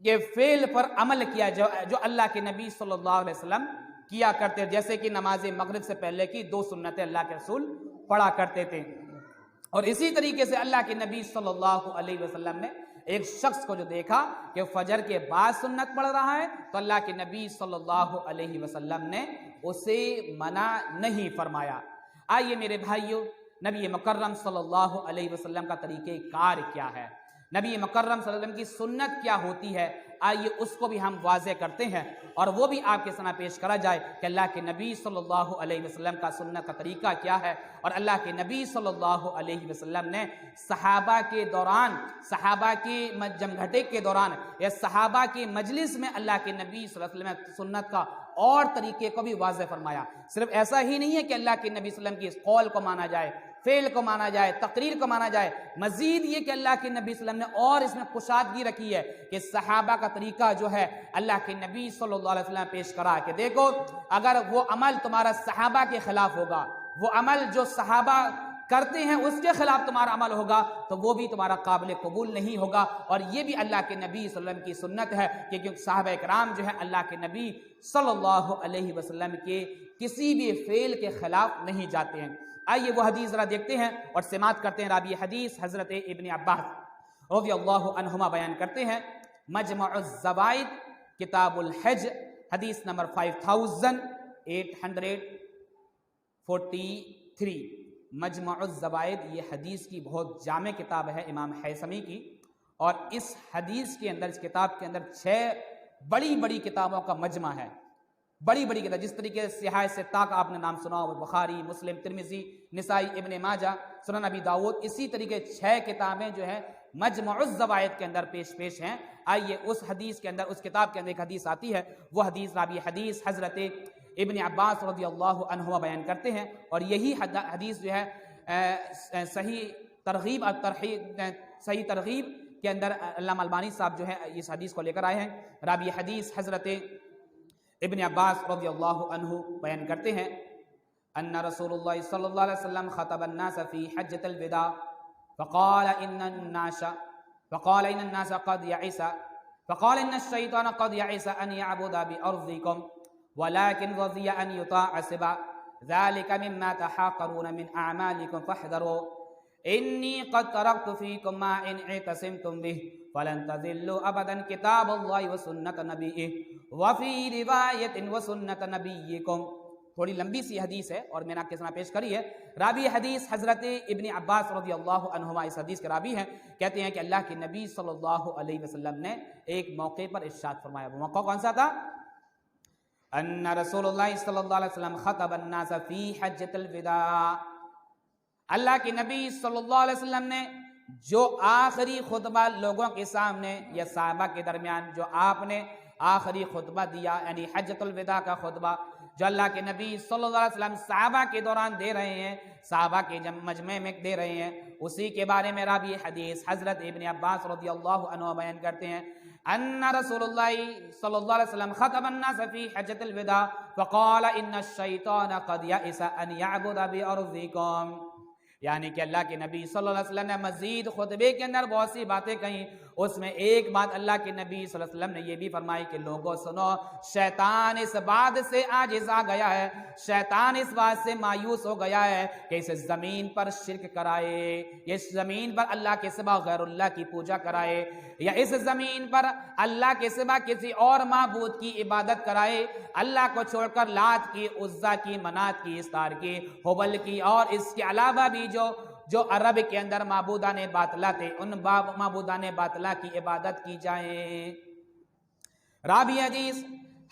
یہ فعل پر عمل کیا جو اللہ کے نبی صلی اللہ علیہ وسلم کیا کرتے، جیسے کہ نماز مغرب سے پہلے کی 2 سنتیں اللہ کے رسول پڑھا کرتے تھے، اور اسی طریقے سے اللہ کے نبی صلی اللہ علیہ وسلم نے ایک شخص کو جو دیکھا کہ فجر کے بعد سنت پڑھ رہا ہے، تو اللہ کے نبی صلی اللہ علیہ وسلم نے اسے منع نہیں فرمایا۔ آئیے میرے بھائیو، نبی مکرم صلی اللہ علیہ وسلم کا طریقہ کار کیا ہے، نبی مکرم صلی اللہ علیہ وسلم کی سنت کیا ہوتی ہے، آئیے اس کو بھی ہم واضح کرتے ہیں اور وہ بھی آپ کے سامنے پیش کرا جائے کہ اللہ کے نبی صلی اللہ علیہ وسلم کا سنت کا طریقہ کیا ہے، اور اللہ کے نبی صلی اللہ علیہ وسلم نے صحابہ کے دوران، صحابہ کی جمگھٹے کے دوران یا صحابہ کی مجلس میں اللہ کے نبی صلی اللہ علیہ وسلم سنت کا اور طریقے کو بھی واضح فرمایا۔ صرف ایسا ہی نہیں ہے کہ اللہ کے نبی صلی اللہ علیہ وسلم کی اس قول کو مانا جائے، فعل کو مانا جائے، تقریر کو مانا جائے، مزید یہ کہ اللہ کے نبی صلی اللہ علیہ وسلم نے اور اس میں کشادگی رکھی ہے کہ صحابہ کا طریقہ جو ہے اللہ کے نبی صلی اللہ علیہ وسلم پیش کرا کہ دیکھو اگر وہ عمل تمہارا صحابہ کے خلاف ہوگا، وہ عمل جو صحابہ کرتے ہیں اس کے خلاف تمہارا عمل ہوگا تو وہ بھی تمہارا قابل قبول نہیں ہوگا۔ اور یہ بھی اللہ کے نبی صلی اللہ علیہ وسلم کی سنت ہے کہ کیونکہ صحابہ کرام جو ہے اللہ کے نبی صلی اللہ علیہ وسلم کے کسی بھی فعل کے خلاف نہیں جاتے ہیں۔ آئیے وہ حدیث ذرا دیکھتے ہیں اور سماعت کرتے ہیں۔ راوی حدیث حضرت ابن عباس رضی اللہ عنہما بیان کرتے ہیں، مجمع الزوائد کتاب الحج حدیث نمبر 5843، مجمع الزوائد یہ حدیث کی بہت جامع کتاب ہے امام حیثمی کی، اور اس حدیث کے اندر، اس کتاب کے اندر 6 بڑی بڑی کتابوں کا مجمع ہے، بڑی بڑی کتاب، جس طریقے سے صحاح ستہ کا آپ نے نام سنا ہو، بخاری، مسلم، ترمذی، نسائی، ابن ماجہ، سنن ابی داؤد، اسی طریقے 6 کتابیں جو ہے مجمع الزوائد کے اندر پیش ہیں۔ آئیے اس حدیث کے اندر، اس کتاب کے اندر ایک حدیث آتی ہے، وہ حدیث راوی حدیث حضرت ابن عباس رضی اللہ عنہما بیان کرتے ہیں، اور یہی حدیث جو ہے صحیح ترغیب اور صحیح ترغیب کے اندر علامہ البانی صاحب جو ہے اس حدیث کو لے کر آئے ہیں۔ راوی حدیث حضرت ابن عباس رضی اللہ عنہ بیان کرتے ہیں، ان رسول اللہ صلی اللہ علیہ وسلم خطب الناس فی حجۃ الوداع فقال ان الناس قد يئس فقال ان الشيطان قد يئس ان يعبد بأرضكم ولكن رضي ان يطاع سبا ذلك مما تحاقرون من اعمالكم فاحذروا انی قد ترکت فیکم ما ان اعتصمتم به فلن تضلوا ابدا کتاب اللہ وسنت نبیہ وفی روایت وسنت نبیکم۔ تھوڑی لمبی سی حدیث ہے اور میں نے آپ کے سامنے پیش کری ہے۔ راوی حدیث حضرت ابن عباس رضی اللہ عنہما اس حدیث کے راوی ہیں، کہتے ہیں کہ اللہ کے نبی صلی اللہ علیہ وسلم نے ایک موقع پر ارشاد فرمایا، وہ موقع کون سا تھا؟ ان رسول اللہ صلی اللہ علیہ وسلم خطب الناس فی حجۃ الوداع، اللہ کے نبی صلی اللہ علیہ وسلم نے جو آخری خطبہ لوگوں کے سامنے یا صحابہ کے درمیان جو آپ نے آخری خطبہ دیا، یعنی حجۃ الوداع کا خطبہ جو اللہ کے نبی صلی اللہ علیہ وسلم صحابہ کے دوران دے رہے ہیں، صحابہ کے مجمع میں دے رہے ہیں، اسی کے بارے میں راوی حدیث حضرت ابن عباس رضی اللہ عنہ بیان کرتے ہیں، ان رسول اللہ صلی اللہ علیہ وسلم خطب الناس فی حجۃ الوداع فقال ان الشیطان قد یئس ان یعبد بارضکم، یعنی کہ اللہ کے نبی صلی اللہ علیہ وسلم نے مزید خطبے کے اندر بہت سی باتیں کہیں، اس میں ایک بات اللہ کے نبی صلی اللہ علیہ وسلم نے یہ بھی فرمائی کہ لوگوں سنو، شیطان اس بات سے عاجز آ گیا ہے، شیطان اس بات سے مایوس ہو گیا ہے کہ اس زمین پر شرک کرائے، اس زمین پر اللہ کے سوا غیر اللہ کی پوجا کرائے، یا اس زمین پر اللہ کے سوا کسی اور معبود کی عبادت کرائے، اللہ کو چھوڑ کر لات کی، عزا کی، منات کی، استار کی، حبل کی، اور اس کے علاوہ بھی جو عرب کے اندر معبودان باطلہ تھے، ان معبودان باطلہ کی عبادت کی جائے۔ راوی حدیث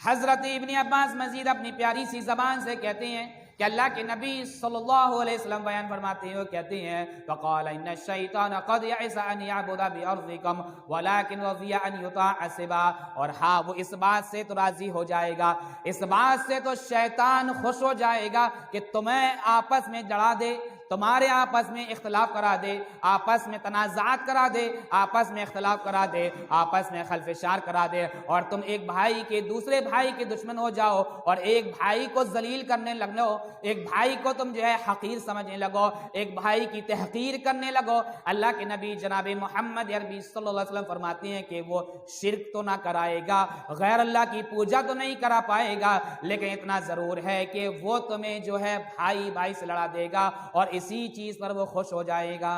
حضرت ابن عباس مزید اپنی پیاری سی زبان سے کہتے ہیں کہ اللہ کے نبی صلی اللہ علیہ وسلم بیان فرماتے ہیں، وہ کہتے ہیں فقال ان الشیطان قد یئس ان یعبد بارضکم ولکن رضی ان یطاع سبا، اور ہاں وہ اس بات سے تو راضی ہو جائے گا، اس بات سے تو شیطان خوش ہو جائے گا کہ تمہیں آپس میں جڑا دے، تمہارے آپس میں اختلاف کرا دے، آپس میں تنازعات کرا دے، آپس میں اختلاف کرا دے، آپس میں خلفشار کرا دے، اور تم ایک بھائی کے دوسرے بھائی کے دشمن ہو جاؤ، اور ایک بھائی کو ذلیل کرنے لگو، ایک بھائی کو تم جو ہے حقیر سمجھنے لگو، ایک بھائی کی تحقیر کرنے لگو۔ اللہ کے نبی جناب محمد عربی صلی اللہ علیہ وسلم فرماتے ہیں کہ وہ شرک تو نہ کرائے گا، غیر اللہ کی پوجا تو نہیں کرا پائے گا، لیکن اتنا ضرور ہے کہ وہ تمہیں جو ہے بھائی بھائی سے لڑا دے گا، اور اسی چیز پر وہ خوش ہو جائے گا۔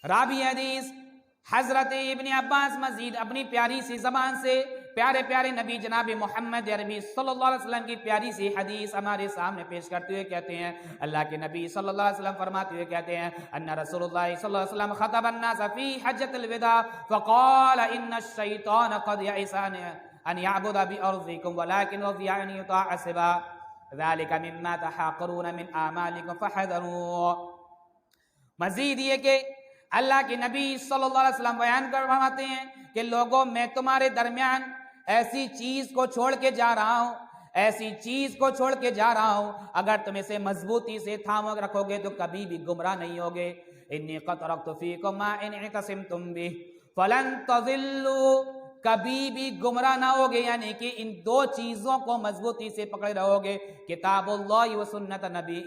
راوی حدیث حضرت ابن عباس مزید اپنی پیاری سی زبان سے پیارے پیارے نبی جناب محمد عربی صلی اللہ علیہ وسلم کی پیاری سی حدیث ہمارے سامنے پیش کرتے ہوئے کہتے ہیں، اللہ کے نبی صلی اللہ علیہ وسلم فرماتے ہوئے کہتے ہیں، ان رسول اللہ صلی اللہ علیہ وسلم خطب الناس فی حجۃ الوداع فقال ان الشیطان قد یئس ان یعبد بارضکم ولکن رضی ان یطاع سبا ذلك مما تحاقرون من اعمالكم فاحذروا۔ مزید یہ کہ اللہ کے نبی صلی اللہ علیہ وسلم بیان کر فرماتے ہیں کہ لوگوں میں تمہارے درمیان ایسی چیز کو چھوڑ کے جا رہا ہوں، ایسی چیز کو چھوڑ کے جا رہا ہوں، اگر تم اسے مضبوطی سے تھام رکھو گے تو کبھی بھی گمراہ نہیں ہوگے۔ انی قد ترکت فیکم ما ان اعتصمتم به فلن تضلوا کبھی بھی گمراہ نہ ہوگے، یعنی کہ ان دو چیزوں کو مضبوطی سے پکڑے رہو گے، کتاب اللہ و سنت نبی،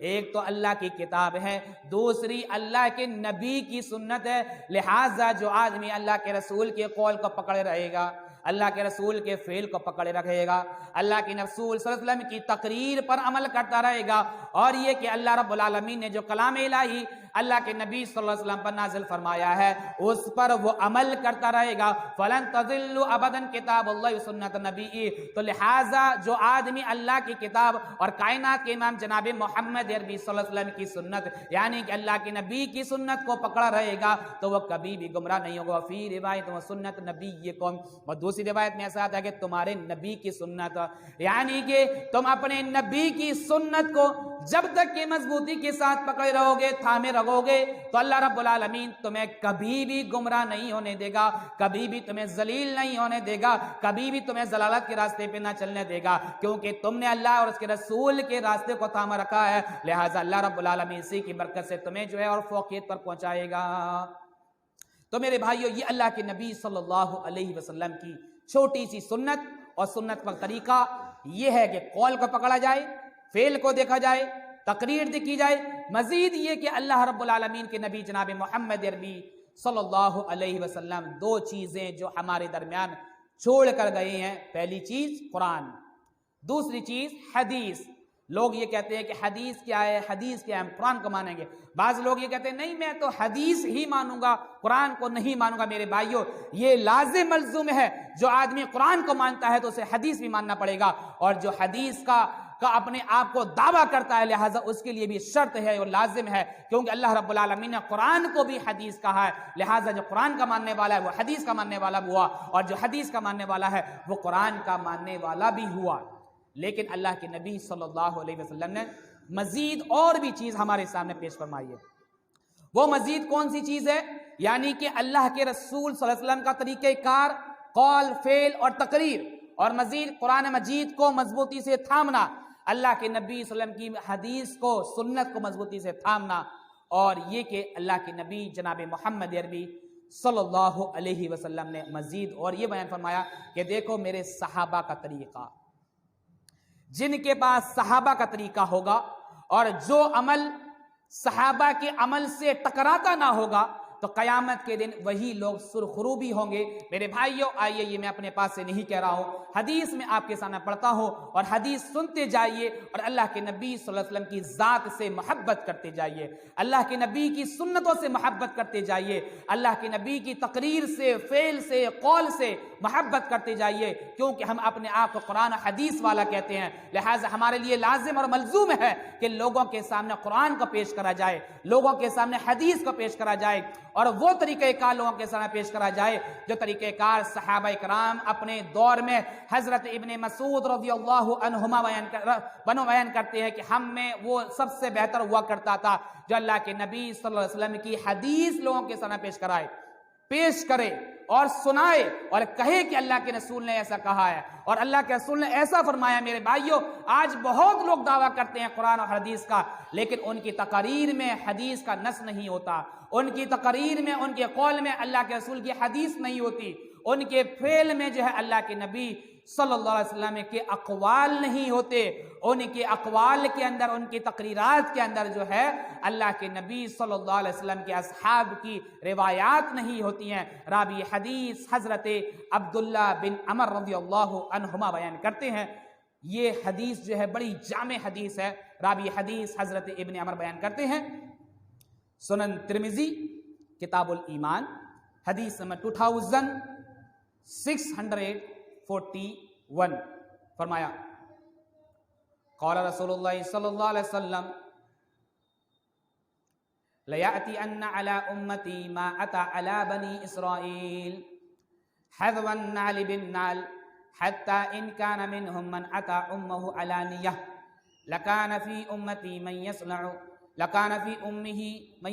ایک تو اللہ کی کتاب ہے، دوسری اللہ کے نبی کی سنت ہے۔ لہٰذا جو آدمی اللہ کے رسول کے قول کو پکڑے رہے گا، اللہ کے رسول کے فعل کو پکڑے رکھے گا، اللہ کے رسول صلی اللہ علیہ وسلم کی تقریر پر عمل کرتا رہے گا، اور یہ کہ اللہ رب العالمین نے جو کلام الہی اللہ کے نبی صلی اللہ علیہ وسلم پر نازل فرمایا ہے اس پر وہ عمل کرتا رہے گا، فلن تضلوا ابدا کتاب اللہ و سنت نبی۔ تو لہٰذا جو آدمی اللہ کی کتاب اور کائنات کے امام جناب محمد عربی صلی اللہ علیہ وسلم کی سنت، یعنی کہ اللہ کے نبی کی سنت کو پکڑا رہے گا تو وہ کبھی بھی گمراہ نہیں ہوگا۔ فی روایت و سنت نبیکم، اور دوسری روایت میں ایسا آتا ہے کہ تمہارے نبی کی سنت، یعنی کہ تم اپنے نبی کی سنت کو جب تک کہ مضبوطی کے ساتھ پکڑے رہو گے، تھامے رہو گے، تو اللہ رب العالمین تمہیں کبھی بھی گمراہ نہیں ہونے دے گا، کبھی بھی تمہیں ذلیل نہیں ہونے دے گا، کبھی بھی تمہیں ضلالت کے راستے پہ نہ چلنے دے گا، کیونکہ تم نے اللہ اور اس کے رسول کے راستے کو تھاما رکھا ہے۔ لہٰذا اللہ رب العالمین اسی کی برکت سے تمہیں جو ہے اور فوقیت پر پہنچائے گا۔ تو میرے بھائیو، یہ اللہ کے نبی صلی اللہ علیہ وسلم کی چھوٹی سی سنت، اور سنت کا طریقہ یہ ہے کہ قول کو پکڑا جائے، فعل کو دیکھا جائے، تقریر دیکھی جائے، مزید یہ کہ اللہ رب العالمین کے نبی جناب محمد عربی صلی اللہ علیہ وسلم دو چیزیں جو ہمارے درمیان چھوڑ کر گئے ہیں، پہلی چیز قرآن، دوسری چیز حدیث۔ لوگ یہ کہتے ہیں کہ حدیث کیا ہے، حدیث کیا ہے، ہم قرآن کو مانیں گے۔ بعض لوگ یہ کہتے ہیں نہیں میں تو حدیث ہی مانوں گا، قرآن کو نہیں مانوں گا۔ میرے بھائیوں، یہ لازم ملزوم ہے، جو آدمی قرآن کو مانتا ہے تو اسے حدیث بھی ماننا پڑے گا، اور جو حدیث کا اپنے آپ کو دعویٰ کرتا ہے لہٰذا اس کے لیے بھی شرط ہے اور لازم ہے، کیونکہ اللہ رب العالمین نے قرآن کو بھی حدیث کہا ہے، لہٰذا جو قرآن کا ماننے والا ہے وہ حدیث کا ماننے والا بھی ہوا، اور جو حدیث کا ماننے والا ہے وہ قرآن کا ماننے والا بھی ہوا۔ لیکن اللہ کے نبی صلی اللہ علیہ وسلم نے مزید اور بھی چیز ہمارے سامنے پیش فرمائی ہے۔ وہ مزید کون سی چیز ہے؟ یعنی کہ اللہ کے رسول صلی اللہ علیہ وسلم کا طریقہ کار، قول، فعل اور تقریر، اور مزید قرآن مجید کو مضبوطی سے تھامنا، اللہ کے نبی صلی اللہ علیہ وسلم کی حدیث کو، سنت کو مضبوطی سے تھامنا، اور یہ کہ اللہ کے نبی جناب محمد عربی صلی اللہ علیہ وسلم نے مزید اور یہ بیان فرمایا کہ دیکھو میرے صحابہ کا طریقہ، جن کے پاس صحابہ کا طریقہ ہوگا اور جو عمل صحابہ کے عمل سے ٹکراتا نہ ہوگا تو قیامت کے دن وہی لوگ سرخرو بھی ہوں گے۔ میرے بھائیوں، آئیے، یہ میں اپنے پاس سے نہیں کہہ رہا ہوں، حدیث میں آپ کے سامنے پڑھتا ہوں، اور حدیث سنتے جائیے اور اللہ کے نبی صلی اللہ علیہ وسلم کی ذات سے محبت کرتے جائیے، اللہ کے نبی کی سنتوں سے محبت کرتے جائیے، اللہ کے نبی کی تقریر سے، فعل سے، قول سے محبت کرتے جائیے، کیونکہ ہم اپنے آپ کو قرآن حدیث والا کہتے ہیں، لہٰذا ہمارے لیے لازم اور ملزوم ہے کہ لوگوں کے سامنے قرآن کو پیش کرا جائے، لوگوں کے سامنے حدیث کو پیش کرا جائے، اور وہ طریقہ کار لوگوں کے سامنے پیش کرا جائے جو طریقہ کار صحابہ کرام اپنے دور میں حضرت ابن مسعود رضی اللہ عنہما بیان کرتے ہیں کہ ہم میں وہ سب سے بہتر ہوا کرتا تھا جو اللہ کے نبی صلی اللہ علیہ وسلم کی حدیث لوگوں کے سامنے پیش کرائے، پیش کرے اور سنائے اور کہے کہ اللہ کے رسول نے ایسا کہا ہے اور اللہ کے رسول نے ایسا فرمایا۔ میرے بھائیوں، آج بہت لوگ دعویٰ کرتے ہیں قرآن اور حدیث کا، لیکن ان کی تقاریر میں حدیث کا نص نہیں ہوتا، ان کی تقاریر میں، ان کے قول میں اللہ کے رسول کی حدیث نہیں ہوتی، ان کے فعل میں جو ہے اللہ کے نبی صلی اللہ علیہ وسلم کے اقوال نہیں ہوتے، ان کے اقوال کے اندر، ان کی تقریرات کے اندر جو ہے اللہ کے نبی صلی اللہ علیہ وسلم کے اصحاب کی روایات نہیں ہوتی ہیں۔ راوی حدیث حضرت عبداللہ بن عمر رضی اللہ عنہما بیان کرتے ہیں، یہ حدیث جو ہے بڑی جامع حدیث ہے۔ راوی حدیث حضرت ابن عمر بیان کرتے ہیں، سنن ترمذی کتاب الایمان حدیث نمبر 2641 فرمایا، قال رسول اللہ صلی اللہ علیہ وسلم لَيَأْتِيَنَّ عَلَىٰ أُمَّتِي مَا أَتَىٰ عَلَىٰ بَنِي إِسْرَائِيلَ حَذْوَ النَّعْلِ بِالنَّعْلِ حَتَّىٰ إِنْ كَانَ مِنْهُمْ مَنْ أَتَىٰ أُمَّهُ عَلَانِيَةً لَكَانَ فِي أُمَّتِي مَنْ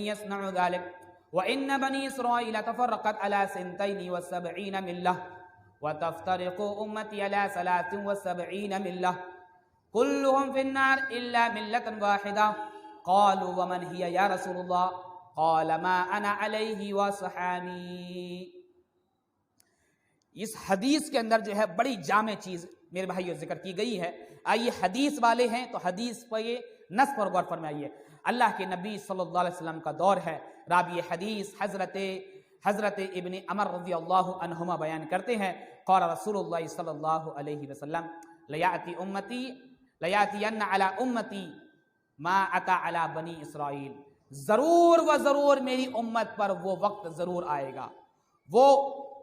يَصْنَعُ ذَلِكَ وَإِنَّ بَنِي إِسْرَائِيلَ تَفَرَّقَتْ عَلَىٰ 72 مِلَّةٍ وَتَفْتَرِقُ أُمَّتِي عَلَىٰ 73 مِلَّةٍ كُلُّهُمْ فِي النَّارِ إِلَّا مِلَّةً وَاحِدَةً قالوا ومن هي یا رسول اللہ قال ما انا علیہ وصحابی۔ اس حدیث کے اندر جو ہے بڑی جامع چیز میرے بھائیوں ذکر کی گئی ہے. آئیے حدیث والے ہیں تو حدیث پر یہ نص پر غور فرمائیے. اللہ کے نبی صلی اللہ علیہ وسلم کا دور ہے. راوی حدیث حضرت ابن عمر رضی اللہ عنہما بیان کرتے ہیں قال رسول اللہ صلی اللہ علیہ وسلم لیاتین علی امتی ما اتا علی بنی اسرائیل. ضرور و ضرور میری امت پر وہ وقت ضرور آئے گا, وہ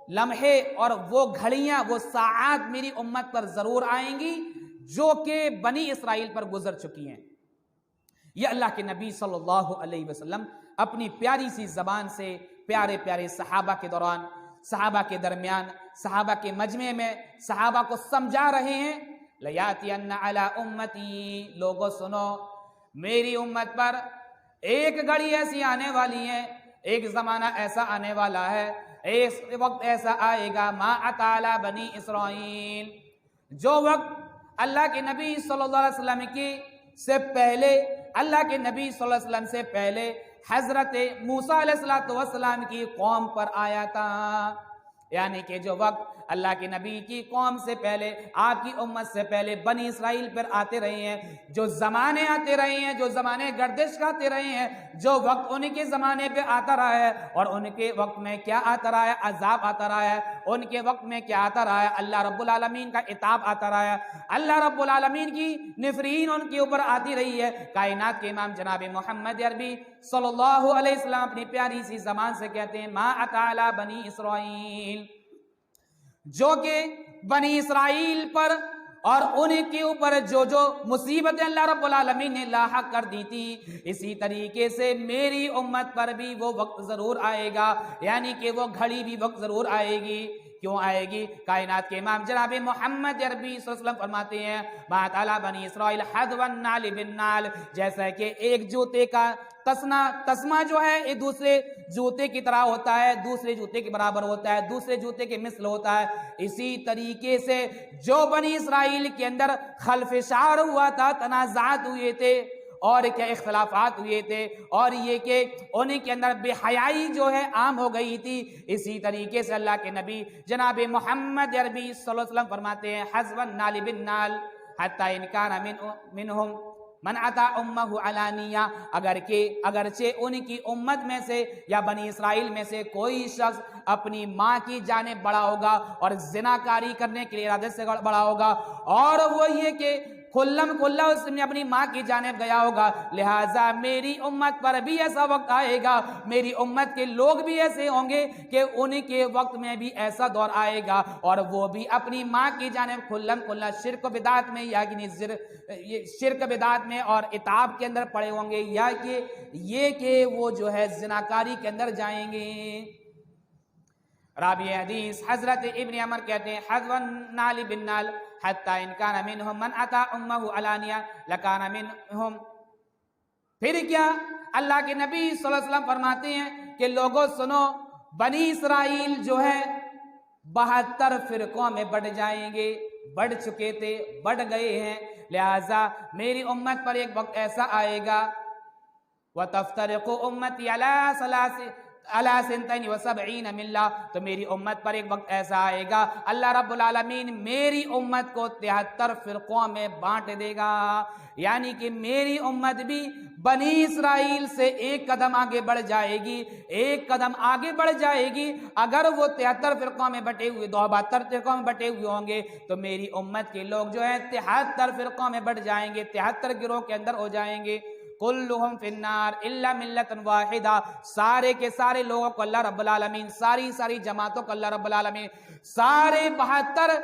لمحے اور وہ گھڑیاں, وہ ساعات میری امت پر ضرور آئیں گی جو کہ بنی اسرائیل پر گزر چکی ہیں. یہ اللہ کے نبی صلی اللہ علیہ وسلم اپنی پیاری سی زبان سے پیارے پیارے صحابہ کے دوران, صحابہ کے درمیان, صحابہ کے مجمع میں صحابہ کو سمجھا رہے ہیں. لیاتین علی امتی, لوگوں سنو میری امت پر ایک گھڑی ایسی آنے والی ہے, ایک زمانہ ایسا آنے والا ہے, ایک وقت ایسا آئے گا ما اتا علی بنی اسرائیل, جو وقت اللہ کے نبی صلی اللہ علیہ وسلم کی سے پہلے, اللہ کے نبی صلی اللہ علیہ وسلم سے پہلے حضرت موسیٰ علیہ السلام کی قوم پر آیا تھا. یعنی کہ جو وقت اللہ کے نبی کی قوم سے پہلے, آپ کی امت سے پہلے بنی اسرائیل پر آتے رہے ہیں, جو زمانے آتے رہے ہیں, جو زمانے گردش کرتے رہے ہیں, جو وقت ان کے زمانے پہ آتا رہا ہے, اور ان کے وقت میں کیا آتا رہا ہے, عذاب آتا رہا ہے. ان کے وقت میں کیا آتا رہا ہے, اللہ رب العالمین کا عتاب آتا رہا ہے, اللہ رب العالمین کی نفرین ان کے اوپر آتی رہی ہے. کائنات کے امام جناب محمد عربی صلی اللہ علیہ وسلم اپنی پیاری سی زبان سے کہتے ہیں ما اتا علی بنی اسرائیل, جو کہ بنی اسرائیل پر اور ان کے اوپر جو مصیبتیں اللہ رب العالمین نے لاحق کر دی تھی, اسی طریقے سے میری امت پر بھی وہ وقت ضرور آئے گا. یعنی کہ وہ گھڑی بھی وقت ضرور آئے گی. کیوں آئے گی؟ کائنات کے امام جناب محمد عربی صلی اللہ علیہ وسلم فرماتے ہیں ما تعالی بنی اسرائیل حذو النعل بالنعل, جیسا کہ ایک جوتے کا تسمہ جو ہے ایک دوسرے جوتے کی طرح ہوتا ہے, دوسرے جوتے کے برابر ہوتا ہے, دوسرے جوتے کے مثل ہوتا ہے, اسی طریقے سے جو بنی اسرائیل کے اندر خلفشار ہوا تھا, تنازعات ہوئے تھے اور کیا اختلافات ہوئے تھے, اور یہ کہ ان کے اندر بے حیائی جو ہے عام ہو گئی تھی, اسی طریقے سے اللہ کے نبی جناب محمد عربی صلی اللہ علیہ وسلم فرماتے ہیں حذو النعل بالنعل حتی ان کان منہم من اتا امہ علانیہ, اگرچہ ان کی امت میں سے یا بنی اسرائیل میں سے کوئی شخص اپنی ماں کی جانب بڑا ہوگا اور زناکاری کرنے کے لیے ارادے سے بڑا ہوگا, اور وہ یہ کہ کھلم کھلا اس نے اپنی ماں کی جانب گیا ہوگا, لہٰذا میری امت پر بھی ایسا وقت آئے گا, میری امت کے لوگ بھی ایسے ہوں گے کہ ان کے وقت میں بھی ایسا دور آئے گا اور وہ بھی اپنی ماں کی جانب کھلم کھلا شرک و بدعت میں, یا شرک بدعت میں اور عتاب کے اندر پڑے ہوں گے, یا کہ یہ کہ وہ جو ہے زناکاری کے اندر جائیں گے. راوی حدیث حضرت ابن عمر کہتے ہیں حذو النعل بالنعل حتی ان کان منہم من اتا امہ علانیہ لکان منہم. پھر کیا اللہ کے نبی صلی اللہ علیہ وسلم فرماتے ہیں کہ لوگوں سنو, بنی اسرائیل جو ہے 72 فرقوں میں بڑھ جائیں گے, بڑھ چکے تھے, بڑھ گئے ہیں, لہذا میری امت پر ایک وقت ایسا آئے گا وَتَفْتَرِقُ أُمَّتِي عَلَىٰ 72 ملہ, تو میری امت پر ایک وقت ایسا آئے گا اللہ رب العالمین میری امت کو 73 فرقوں میں بانٹ دے گا. یعنی کہ میری امت بھی بنی اسرائیل سے ایک قدم آگے بڑھ جائے گی, ایک قدم آگے بڑھ جائے گی. اگر وہ 73 فرقوں میں بٹے ہوئے 72 فرقوں میں بٹے ہوئے ہوں گے تو میری امت کے لوگ جو ہیں 73 فرقوں میں بٹ جائیں گے, 73 گروہ کے اندر ہو جائیں گے. کلہم فی النار الا ملۃ واحدہ, سارے کے سارے لوگوں کو اللہ رب العالمین, ساری جماعتوں کو اللہ رب العالمین, سارے 72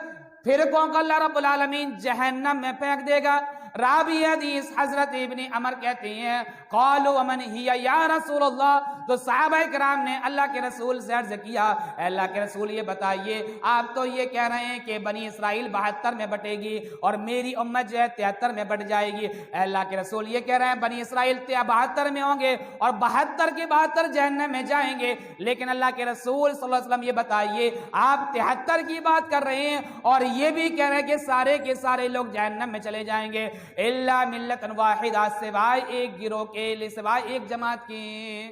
فرقوں کو اللہ رب العالمین جہنم میں پھینک دے گا. راوی حدیث حضرت ابن عمر کہتے ہیں قالوا ومن ہی یا رسول اللہ, تو صحابہ کرام نے اللہ کے رسول سے عرض کیا اے اللہ کے رسول یہ بتائیے, آپ تو یہ کہہ رہے ہیں کہ بنی اسرائیل 72 میں بٹے گی اور میری امت جو ہے 73 میں بٹ جائے گی. اے اللہ کے رسول یہ کہہ رہے ہیں بنی اسرائیل 72 میں ہوں گے اور 72 کے 72 جہنم میں جائیں گے, لیکن اللہ کے رسول صلی اللہ علیہ وسلم یہ بتائیے آپ 73 کی بات کر رہے ہیں اور یہ بھی کہہ رہے ہیں کہ سارے کے سارے لوگ جہنم میں چلے جائیں گے الا ملۃ واحدہ, سوائے ایک گروہ کے, سوائے ایک جماعت کی.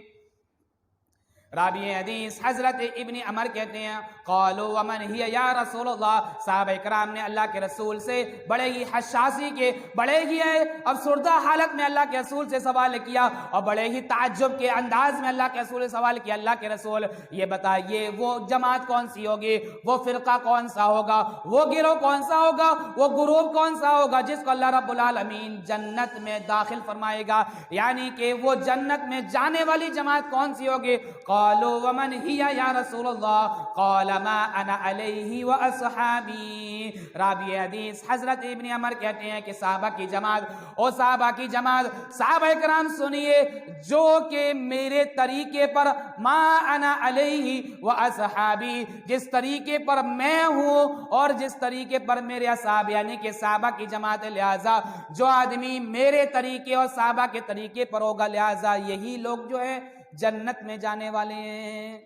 راوی حدیث حضرت ابن عمر کہتے ہیں قالوا ومن ہی یا رسول اللہ، صحابہ کرام نے اللہ کے رسول سے بڑے ہی حساسی کے، بڑے ہی افسردہ حالت میں اللہ کے رسول سے سوال کیا، اور بڑے ہی تعجب کے انداز میں اللہ کے رسول سے سوال کیا، اللہ کے رسول یہ بتائیے وہ جماعت کون سی ہوگی، وہ فرقہ کون سا ہوگا، وہ گروہ کون سا ہوگا، وہ گروپ کون سا ہوگا جس کو اللہ رب العالمین جنت میں داخل فرمائے گا، یعنی کہ وہ جنت میں جانے والی جماعت کون سی ہوگی؟ قالوا ومن ہی یا رسول اللہ قال ما انا علیہ واصحابی۔ راوی حدیث حضرت ابن عمر کہتے ہیں کہ صحابہ کی جماعت، او صحابہ کی جماعت، صحابہ کرام سنیے، جو کہ میرے طریقے پر، ما انا علیہ واصحابی، جس طریقے پر میں ہوں اور جس طریقے پر میرے اصحاب یعنی کہ صحابہ کی جماعت، لہذا جو آدمی میرے طریقے اور صحابہ کے طریقے پر ہوگا، لہذا یہی لوگ جو ہے جنت میں جانے والے ہیں۔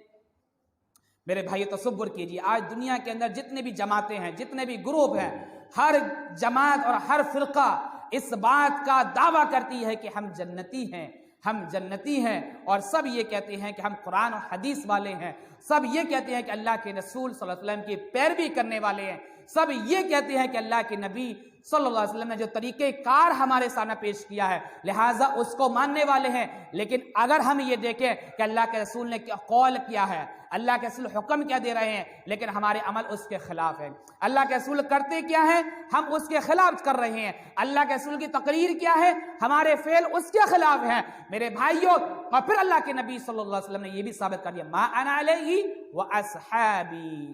میرے بھائی تصور کیجیے، آج دنیا کے اندر جتنے بھی جماعتیں ہیں، جتنے بھی گروپ ہیں، ہر جماعت اور ہر فرقہ اس بات کا دعویٰ کرتی ہے کہ ہم جنتی ہیں، ہم جنتی ہیں، اور سب یہ کہتے ہیں کہ ہم قرآن و حدیث والے ہیں، سب یہ کہتے ہیں کہ اللہ کے رسول صلی اللہ علیہ وسلم کی پیروی کرنے والے ہیں، سب یہ کہتے ہیں کہ اللہ کے نبی صلی اللہ علیہ وسلم نے جو طریقہ کار ہمارے سامنے پیش کیا ہے لہٰذا اس کو ماننے والے ہیں۔ لیکن اگر ہم یہ دیکھیں کہ اللہ کے رسول نے کیا قول کیا ہے، اللہ کے رسول حکم کیا دے رہے ہیں، لیکن ہمارے عمل اس کے خلاف ہے، اللہ کے رسول کرتے کیا ہے، ہم اس کے خلاف کر رہے ہیں، اللہ کے رسول کی تقریر کیا ہے، ہمارے فعل اس کے خلاف ہیں، میرے بھائیوں۔ اور پھر اللہ کے نبی صلی اللہ علیہ وسلم نے یہ بھی ثابت کر دیا، ما انا علیہ واصحابی،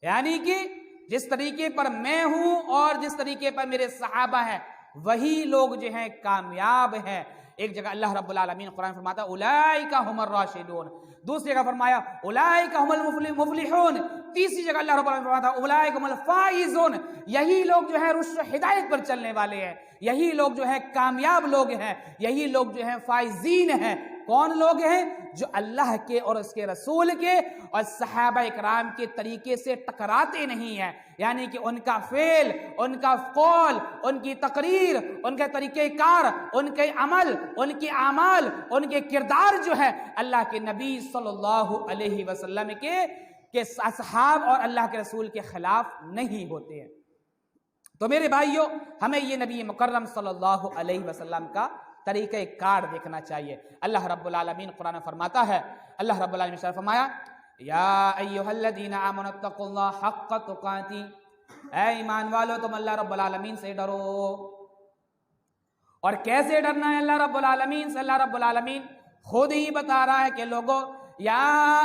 یعنی کہ جس طریقے پر میں ہوں اور جس طریقے پر میرے صحابہ ہیں وہی لوگ جو ہیں کامیاب ہیں۔ ایک جگہ اللہ رب العالمین قرآن فرماتا ہے اولئک ہم الراشدون، دوسری جگہ فرمایا اولئک ہم المفلحون، تیسری جگہ اللہ رب العالمین فرماتا ہے اولئک ہم الفائزون، یہی لوگ جو ہیں رشد و ہدایت پر چلنے والے ہیں، یہی لوگ جو ہیں کامیاب لوگ ہیں، یہی لوگ جو ہیں فائزین ہیں۔ کون لوگ ہیں؟ جو اللہ کے اور اس کے رسول کے اور صحابہ اکرام کے طریقے سے ٹکراتے نہیں ہیں، یعنی کہ ان کا فعل، ان کا قول، ان کی تقریر، ان کے طریقہ کار، ان کے عمل، ان کے اعمال، ان کے کردار جو ہے اللہ کے نبی صلی اللہ علیہ وسلم کے اصحاب اور اللہ کے رسول کے خلاف نہیں ہوتے ہیں۔ تو میرے بھائیوں، ہمیں یہ نبی مکرم صلی اللہ علیہ وسلم کا طریقہ کار دیکھنا چاہیے۔ اللہ رب العالمین قرآن فرماتا ہے، اللہ رب العالمین نے فرمایا یا ایھا الذین آمنوا اتقوا اللہ حق تقاتہ، اے ایمان والو تم اللہ رب العالمین سے ڈرو۔ اور کیسے ڈرنا ہے اللہ رب العالمین سے؟ اللہ رب العالمین خود ہی بتا رہا ہے کہ لوگو یا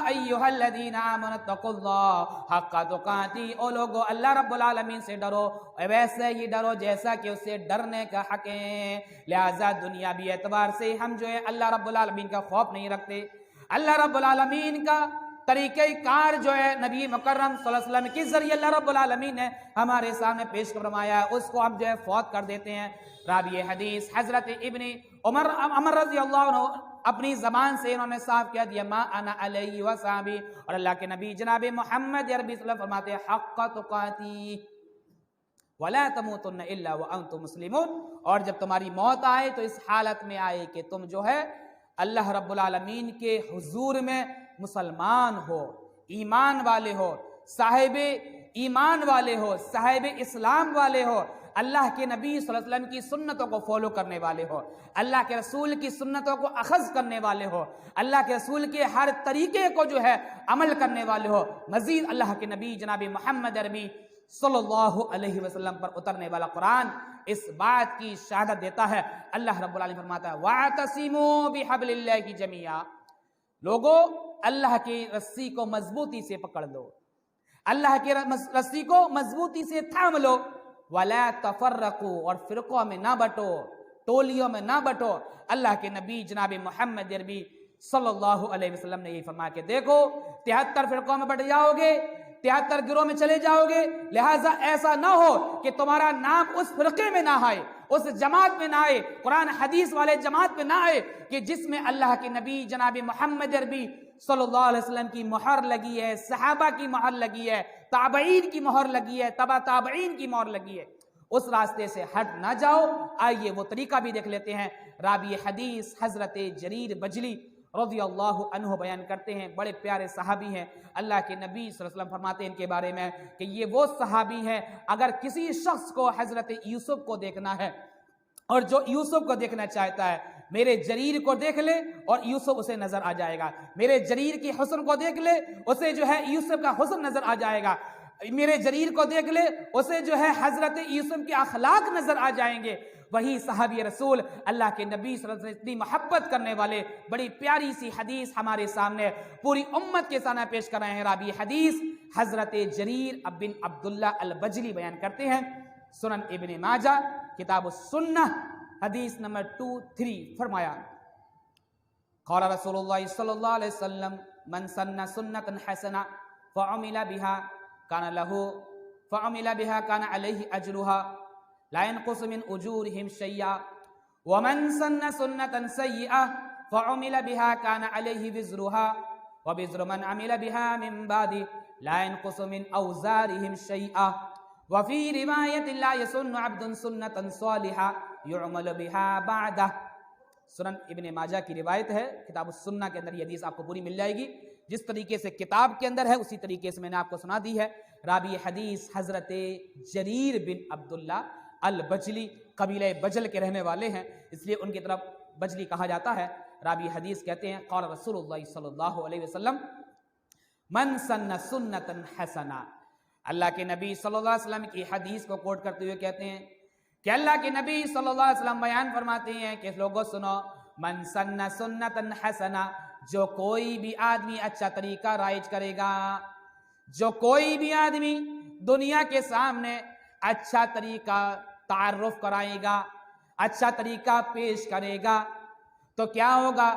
ایھا الذین آمنوا اتقوا اللہ حق تقاتہ، او لوگو اللہ رب العالمین سے ڈرو، ویسے ہی ڈرو جیسا کہ اسے ڈرنے کا حق ہے۔ لہذا دنیاوی اعتبار سے ہم جو ہے اللہ رب العالمین کا خوف نہیں رکھتے، اللہ رب العالمین کا طریقہ کار جو ہے نبی مکرم صلی اللہ علیہ وسلم کے ذریعے اللہ رب العالمین نے ہمارے سامنے پیش فرمایا ہے، اس کو ہم جو ہے فوت کر دیتے ہیں۔ راوی حدیث حضرت ابن عمر رضی اللہ عنہ اپنی زبان سے انہوں نے صاف کہہ دیا ما انا علیہ وصحبی، اور اللہ کے نبی جناب محمد عربی صلی اللہ علیہ وسلم فرماتے ہیں حق تقاتی ولا تموتن الا وانتم مسلمون، اور جب تمہاری موت آئے تو اس حالت میں آئے کہ تم جو ہے اللہ رب العالمین کے حضور میں مسلمان ہو، ایمان والے ہو، صاحب ایمان والے ہو، صاحب اسلام والے ہو، اللہ کے نبی صلی اللہ علیہ وسلم کی سنتوں کو فالو کرنے والے ہو، اللہ کے رسول کی سنتوں کو اخذ کرنے والے ہو، اللہ کے رسول کے ہر طریقے کو جو ہے عمل کرنے والے ہو۔ مزید اللہ کے نبی جناب محمد عربی صلی اللہ علیہ وسلم پر اترنے والا قرآن اس بات کی شہادت دیتا ہے۔ اللہ رب العالمین فرماتا ہے وَاعْتَصِمُوا بِحَبْلِ اللَّهِ جَمِيعًا، لوگو اللہ کی رسی کو مضبوطی سے پکڑ لو، اللہ کی رسی کو مضبوطی سے تھام لو، وَلَا تَفَرَّقُوا، اور فرقوں میں نہ بٹو، ٹولیوں میں نہ بٹو۔ اللہ کے نبی جناب محمد عربی صلی اللہ علیہ وسلم نے یہ فرمایا کہ دیکھو 73 فرقوں میں بٹ جاؤ گے، 73 گروہ میں چلے جاؤ گے، لہٰذا ایسا نہ ہو کہ تمہارا نام اس فرقے میں نہ آئے، اس جماعت میں نہ آئے، قرآن حدیث والے جماعت میں نہ آئے کہ جس میں اللہ کے نبی جناب محمد عربی صلی اللہ علیہ وسلم کی مہر لگی ہے، صحابہ کی مہر لگی ہے، تابعین کی مہر لگی ہے، تبع تابعین کی مہر لگی ہے، اس راستے سے ہٹ نہ جاؤ۔ آئیے وہ طریقہ بھی دیکھ لیتے ہیں۔ راوی حدیث حضرت جریر بجلی رضی اللہ عنہ بیان کرتے ہیں، بڑے پیارے صحابی ہیں، اللہ کے نبی صلی اللہ علیہ وسلم فرماتے ہیں ان کے بارے میں کہ یہ وہ صحابی ہیں اگر کسی شخص کو حضرت یوسف کو دیکھنا ہے اور جو یوسف کو دیکھنا چاہتا ہے میرے جریر کو دیکھ لے اور یوسف اسے نظر آ جائے گا، میرے جریر کی حسن کو دیکھ لے اسے جو ہے یوسف کا حسن نظر آ جائے گا، میرے جریر کو دیکھ لے اسے جو ہے حضرت یوسف کے اخلاق نظر آ جائیں گے۔ وہی صحابی رسول اللہ کے نبی صلی اللہ علیہ وسلم اتنی محبت کرنے والے، بڑی پیاری سی حدیث ہمارے سامنے پوری امت کے سامنے پیش کر رہے ہیں۔ راوی حدیث حضرت جریر بن عبداللہ البجلی بیان کرتے ہیں، سنن ابن ماجہ کتاب السنہ حدیث نمبر 23، فرمایا قال رسول اللہ صلی اللہ علیہ وسلم من سن سنتا حسنہ فعمل بها كان علیہ اجرها لا ينقص من اجورهم شيئا ومن سن سنة سيئة فعمل بها كان عليه وزرها ووزر من عمل بها من بعد لا ينقص من اوزارهم شيئا وفي رواية لا يسن عبد سنة صالحة يعمل بها بعده۔ سنن ابن ماجہ کی روایت ہے، کتاب السنہ کے اندر یہ حدیث آپ کو پوری مل جائے گی، جس طریقے سے کتاب کے اندر ہے اسی طریقے سے میں نے آپ کو سنا دی ہے۔ راوی حدیث حضرت جریر بن عبداللہ البجلی قبیلہ بجل کے رہنے والے ہیں، اس لیے ان کی طرف بجلی کہا جاتا ہے۔ راوی حدیث کہتے ہیں قال رسول اللہ صلی اللہ علیہ وسلم من سن سنتا حسنہ، اللہ کے نبی صلی اللہ علیہ وسلم کی حدیث کو کوٹ کرتے ہوئے کہتے ہیں کہ اللہ کے نبی صلی اللہ علیہ وسلم بیان فرماتے ہیں کہ لوگوں سنو، من سن سنتا حسنہ، جو کوئی بھی آدمی اچھا طریقہ رائج کرے گا، جو کوئی بھی آدمی دنیا کے سامنے اچھا طریقہ تعارف کرائے گا، اچھا طریقہ پیش کرے گا، تو کیا ہوگا؟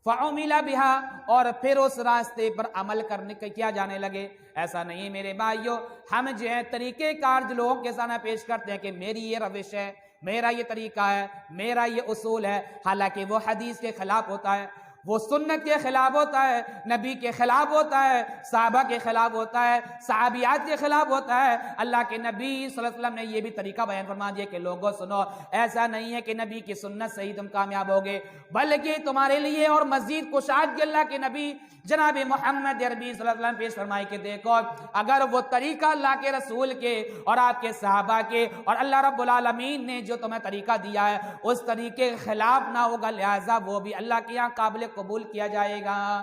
فعمل بها، اور پھر اس راستے پر عمل کرنے کا کیا جانے لگے۔ ایسا نہیں میرے بھائیو، ہم جو ہے طریقہ کار جو لوگوں کے سامنے پیش کرتے ہیں کہ میری یہ روش ہے، میرا یہ طریقہ ہے، میرا یہ اصول ہے، حالانکہ وہ حدیث کے خلاف ہوتا ہے، وہ سنت کے خلاف ہوتا ہے، نبی کے خلاف ہوتا ہے، صحابہ کے خلاف ہوتا ہے، صحابیات کے خلاف ہوتا ہے۔ اللہ کے نبی صلی اللہ علیہ وسلم نے یہ بھی طریقہ بیان فرما دیا کہ لوگوں سنو، ایسا نہیں ہے کہ نبی کی سنت سے ہی تم کامیاب ہوگے، بلکہ تمہارے لیے اور مزید کشاد کے اللہ کے نبی جناب محمد عربی صلی اللہ علیہ وسلم پیش فرمائے کہ دیکھو اگر وہ طریقہ اللہ کے رسول کے اور آپ کے صحابہ کے اور اللہ رب العالمین نے جو تمہیں طریقہ دیا ہے اس طریقے کے خلاف نہ ہوگا، لہٰذا وہ بھی اللہ کے یہاں قابل قبول کیا جائے گا۔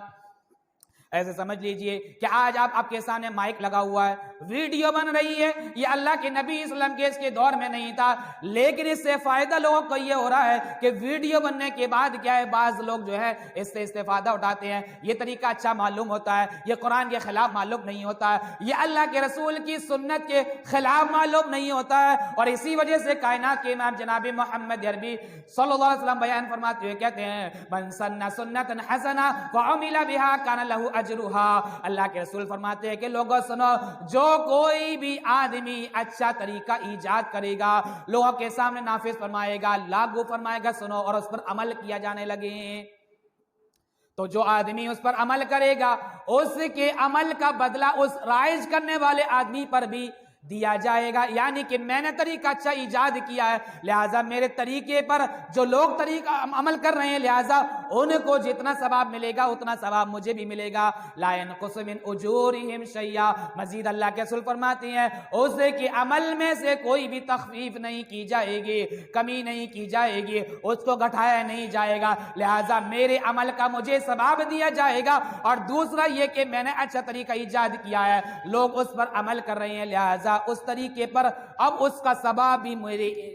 ایسے سمجھ لیجئے کہ آج آپ کے سامنے مائک لگا ہوا ہے، ویڈیو بن رہی ہے، یہ اللہ کے نبی صلی اللہ علیہ وسلم کے اس کے دور میں نہیں تھا، لیکن اس سے فائدہ لوگوں کو یہ ہو رہا ہے کہ ویڈیو بننے کے بعد کیا ہے، بعض لوگ جو ہے اس سے استفادہ اٹھاتے ہیں، یہ طریقہ اچھا معلوم ہوتا ہے، یہ قرآن کے خلاف معلوم نہیں ہوتا ہے، یہ اللہ کے رسول کی سنت کے خلاف معلوم نہیں ہوتا ہے، اور اسی وجہ سے کائنات کے امام جناب محمد عربی صلی اللہ علیہ وسلم بیان فرماتے ہوئے کہتے ہیں من سن سنتا حسنہ وعمل بها کان له اجرھا، اللہ کے رسول فرماتے ہیں کہ لوگوں سنو، جو کوئی بھی آدمی اچھا طریقہ ایجاد کرے گا، لوگوں کے سامنے نافذ فرمائے گا، لاگو فرمائے گا، سنو، اور اس پر عمل کیا جانے لگے، تو جو آدمی اس پر عمل کرے گا اس کے عمل کا بدلہ اس رائج کرنے والے آدمی پر بھی دیا جائے گا، یعنی کہ میں نے طریقہ اچھا ایجاد کیا ہے، لہٰذا میرے طریقے پر جو لوگ طریقہ عمل کر رہے ہیں لہٰذا ان کو جتنا ثواب ملے گا اتنا ثواب مجھے بھی ملے گا، لا ينقص من اجورهم شیئا، مزید اللہ کے رسول فرماتے ہیں اس کے عمل میں سے کوئی بھی تخفیف نہیں کی جائے گی، کمی نہیں کی جائے گی، اس کو گھٹایا نہیں جائے گا، لہٰذا میرے عمل کا مجھے ثواب دیا جائے گا، اور دوسرا یہ کہ میں نے اچھا طریقہ ایجاد کیا ہے، لوگ اس پر عمل کر رہے ہیں، لہٰذا اس طریقے پر اب اس کا ثواب بھی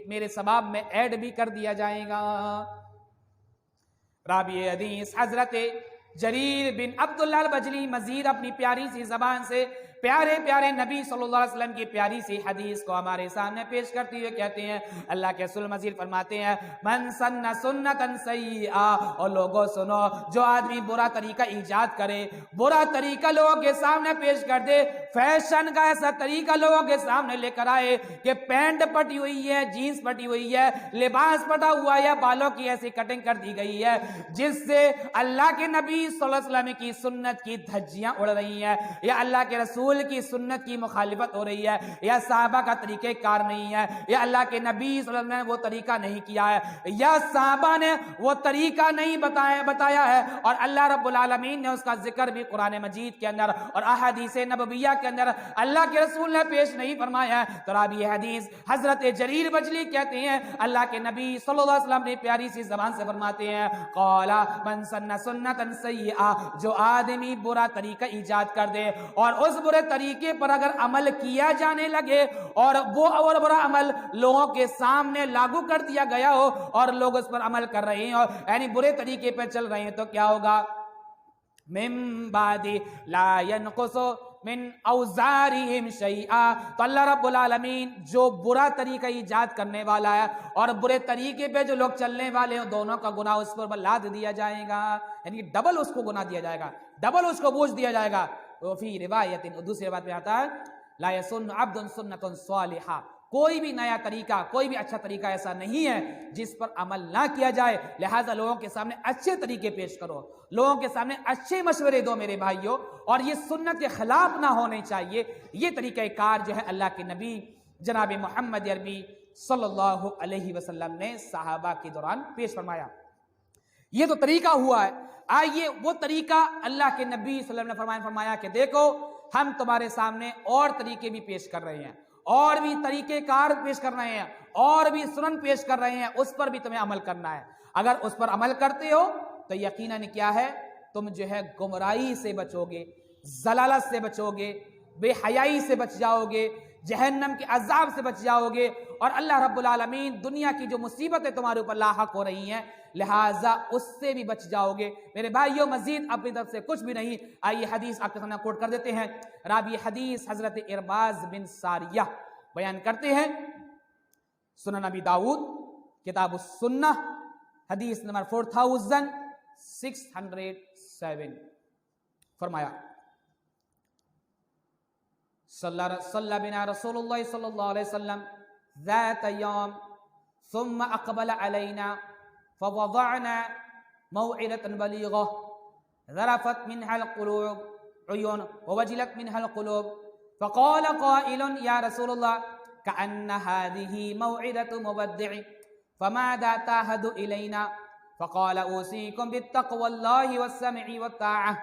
میرے ثواب میں ایڈ بھی کر دیا جائے گا۔ راوی حدیث حضرت جریر بن عبداللہ البجلی مزید اپنی پیاری سی زبان سے پیارے پیارے نبی صلی اللہ علیہ وسلم کی پیاری سی حدیث کو ہمارے سامنے پیش کرتے ہوئے کہتے ہیں، اللہ کے رسول مزید فرماتے ہیں من سن سنتا سیئا، اور لوگوں سنو، جو آدمی برا طریقہ ایجاد کرے، برا طریقہ لوگوں کے سامنے پیش کر دے، فیشن کا ایسا طریقہ لوگوں کے سامنے لے کر آئے کہ پینٹ پٹی ہوئی ہے، جینس پٹی ہوئی ہے، لباس پٹا ہوا ہے، بالوں کی ایسی کٹنگ کر دی گئی ہے جس سے اللہ کے نبی صلی اللہ علیہ وسلم کی سنت کی دھجیاں اڑ رہی ہیں، یا اللہ کے رسول رسول کی سنت کی مخالفت ہو رہی ہے، یا صحابہ کا طریقہ کار نہیں ہے، یا اللہ کے نبی صلی اللہ علیہ وسلم نے وہ طریقہ نہیں کیا ہے، یا صحابہ نے وہ طریقہ نہیں بتایا ہے، اور اللہ رب العالمین نے اس کا ذکر بھی قرآن مجید کے اندر اور احادیث نبویہ کے اندر اللہ کے رسول نے پیش نہیں فرمایا ہے۔ تو راوی حدیث حضرت جریر بجلی کہتے ہیں اللہ کے نبی صلی اللہ علیہ وسلم نے پیاری سی زبان سے فرماتے ہیں قال من سن سنتا سیئا، جو آدمی برا طریقہ ایجاد کر دے اور اس برے طریقے پر اگر عمل کیا جانے لگے اور وہ اور برا عمل لوگوں کے سامنے لاگو کر دیا گیا ہو اور لوگ اس پر عمل کر رہے ہیں اور یعنی برے طریقے پر چل رہے ہیں، تو کیا ہوگا؟ من بعد لا ينقص من اوزارہم شیئا، تو اللہ رب العالمین جو برا طریقہ ایجاد کرنے والا ہے اور برے طریقے پہ جو لوگ چلنے والے ہیں دونوں کا گناہ اس پر لاد دیا جائے گا، یعنی ڈبل اس کو گناہ دیا جائے گا، ڈبل اس کو بوجھ دیا جائے گا۔ وفی روایت، دوسری روایت میں آتا ہے لا يسن عبد سنۃ صالحہ، کوئی بھی نیا طریقہ، کوئی بھی اچھا طریقہ ایسا نہیں ہے جس پر عمل نہ کیا جائے، لہٰذا لوگوں کے سامنے اچھے طریقے پیش کرو، لوگوں کے سامنے اچھے مشورے دو میرے بھائیوں، اور یہ سنت کے خلاف نہ ہونے چاہیے۔ یہ طریقہ کار جو ہے اللہ کے نبی جناب محمد عربی صلی اللہ علیہ وسلم نے صحابہ کے دوران پیش فرمایا۔ یہ تو طریقہ ہوا ہے، آئیے وہ طریقہ اللہ کے نبی صلی اللہ علیہ وسلم نے فرمایا کہ دیکھو ہم تمہارے سامنے اور طریقے بھی پیش کر رہے ہیں، اور بھی طریقے کار پیش کر رہے ہیں، اور بھی سنن پیش کر رہے ہیں، اس پر بھی تمہیں عمل کرنا ہے۔ اگر اس پر عمل کرتے ہو تو یقیناً کیا ہے، تم جو ہے گمراہی سے بچو گے، ضلالت سے بچو گے، بے حیائی سے بچ جاؤ گے، جہنم کے عذاب سے بچ جاؤ گے، اور اللہ رب العالمین دنیا کی جو مصیبتیں تمہارے اوپر لاحق ہو رہی ہیں لہٰذا اس سے بھی بچ جاؤ گے۔ میرے بھائیوں مزید اپنی طرف سے کچھ بھی نہیں، آئیے حدیث آپ کے سامنے کوٹ کر دیتے ہیں۔ راوی حدیث حضرت ارباز بن ساریہ بیان کرتے ہیں، سنن نبی داؤد کتاب السنہ حدیث نمبر 4607، فرمایا صلی بنا رسول اللہ صلی اللہ علیہ وسلم ذات یوم ثم اقبل علینا فوضعنا موعظة بلیغة ذرفت منها القلوب عیون ووجلت منها القلوب فقال قائل یا رسول اللہ كأن هذه موعظة مبدع فماذا تعهد إلينا؟ فقال أوصيكم بالتقوى الله والسمع والطاعة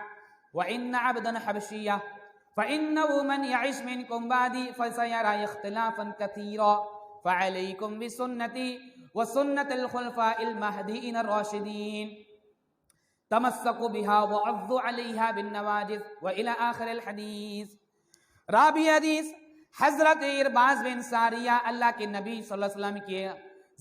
وإن عبدا حبشيا فإنه من يعش منكم بعدي فسيرى اختلافا كثيرا فعليكم بسنتي وسنة الخلفاء المهديين الراشدين تمسكوا بها وعضوا عليها بالنواجذ وإلى آخر الحديث۔ راوی حدیث حضرت ارباز بن ساریہ اللہ کے نبی صلی اللہ علیہ وسلم کے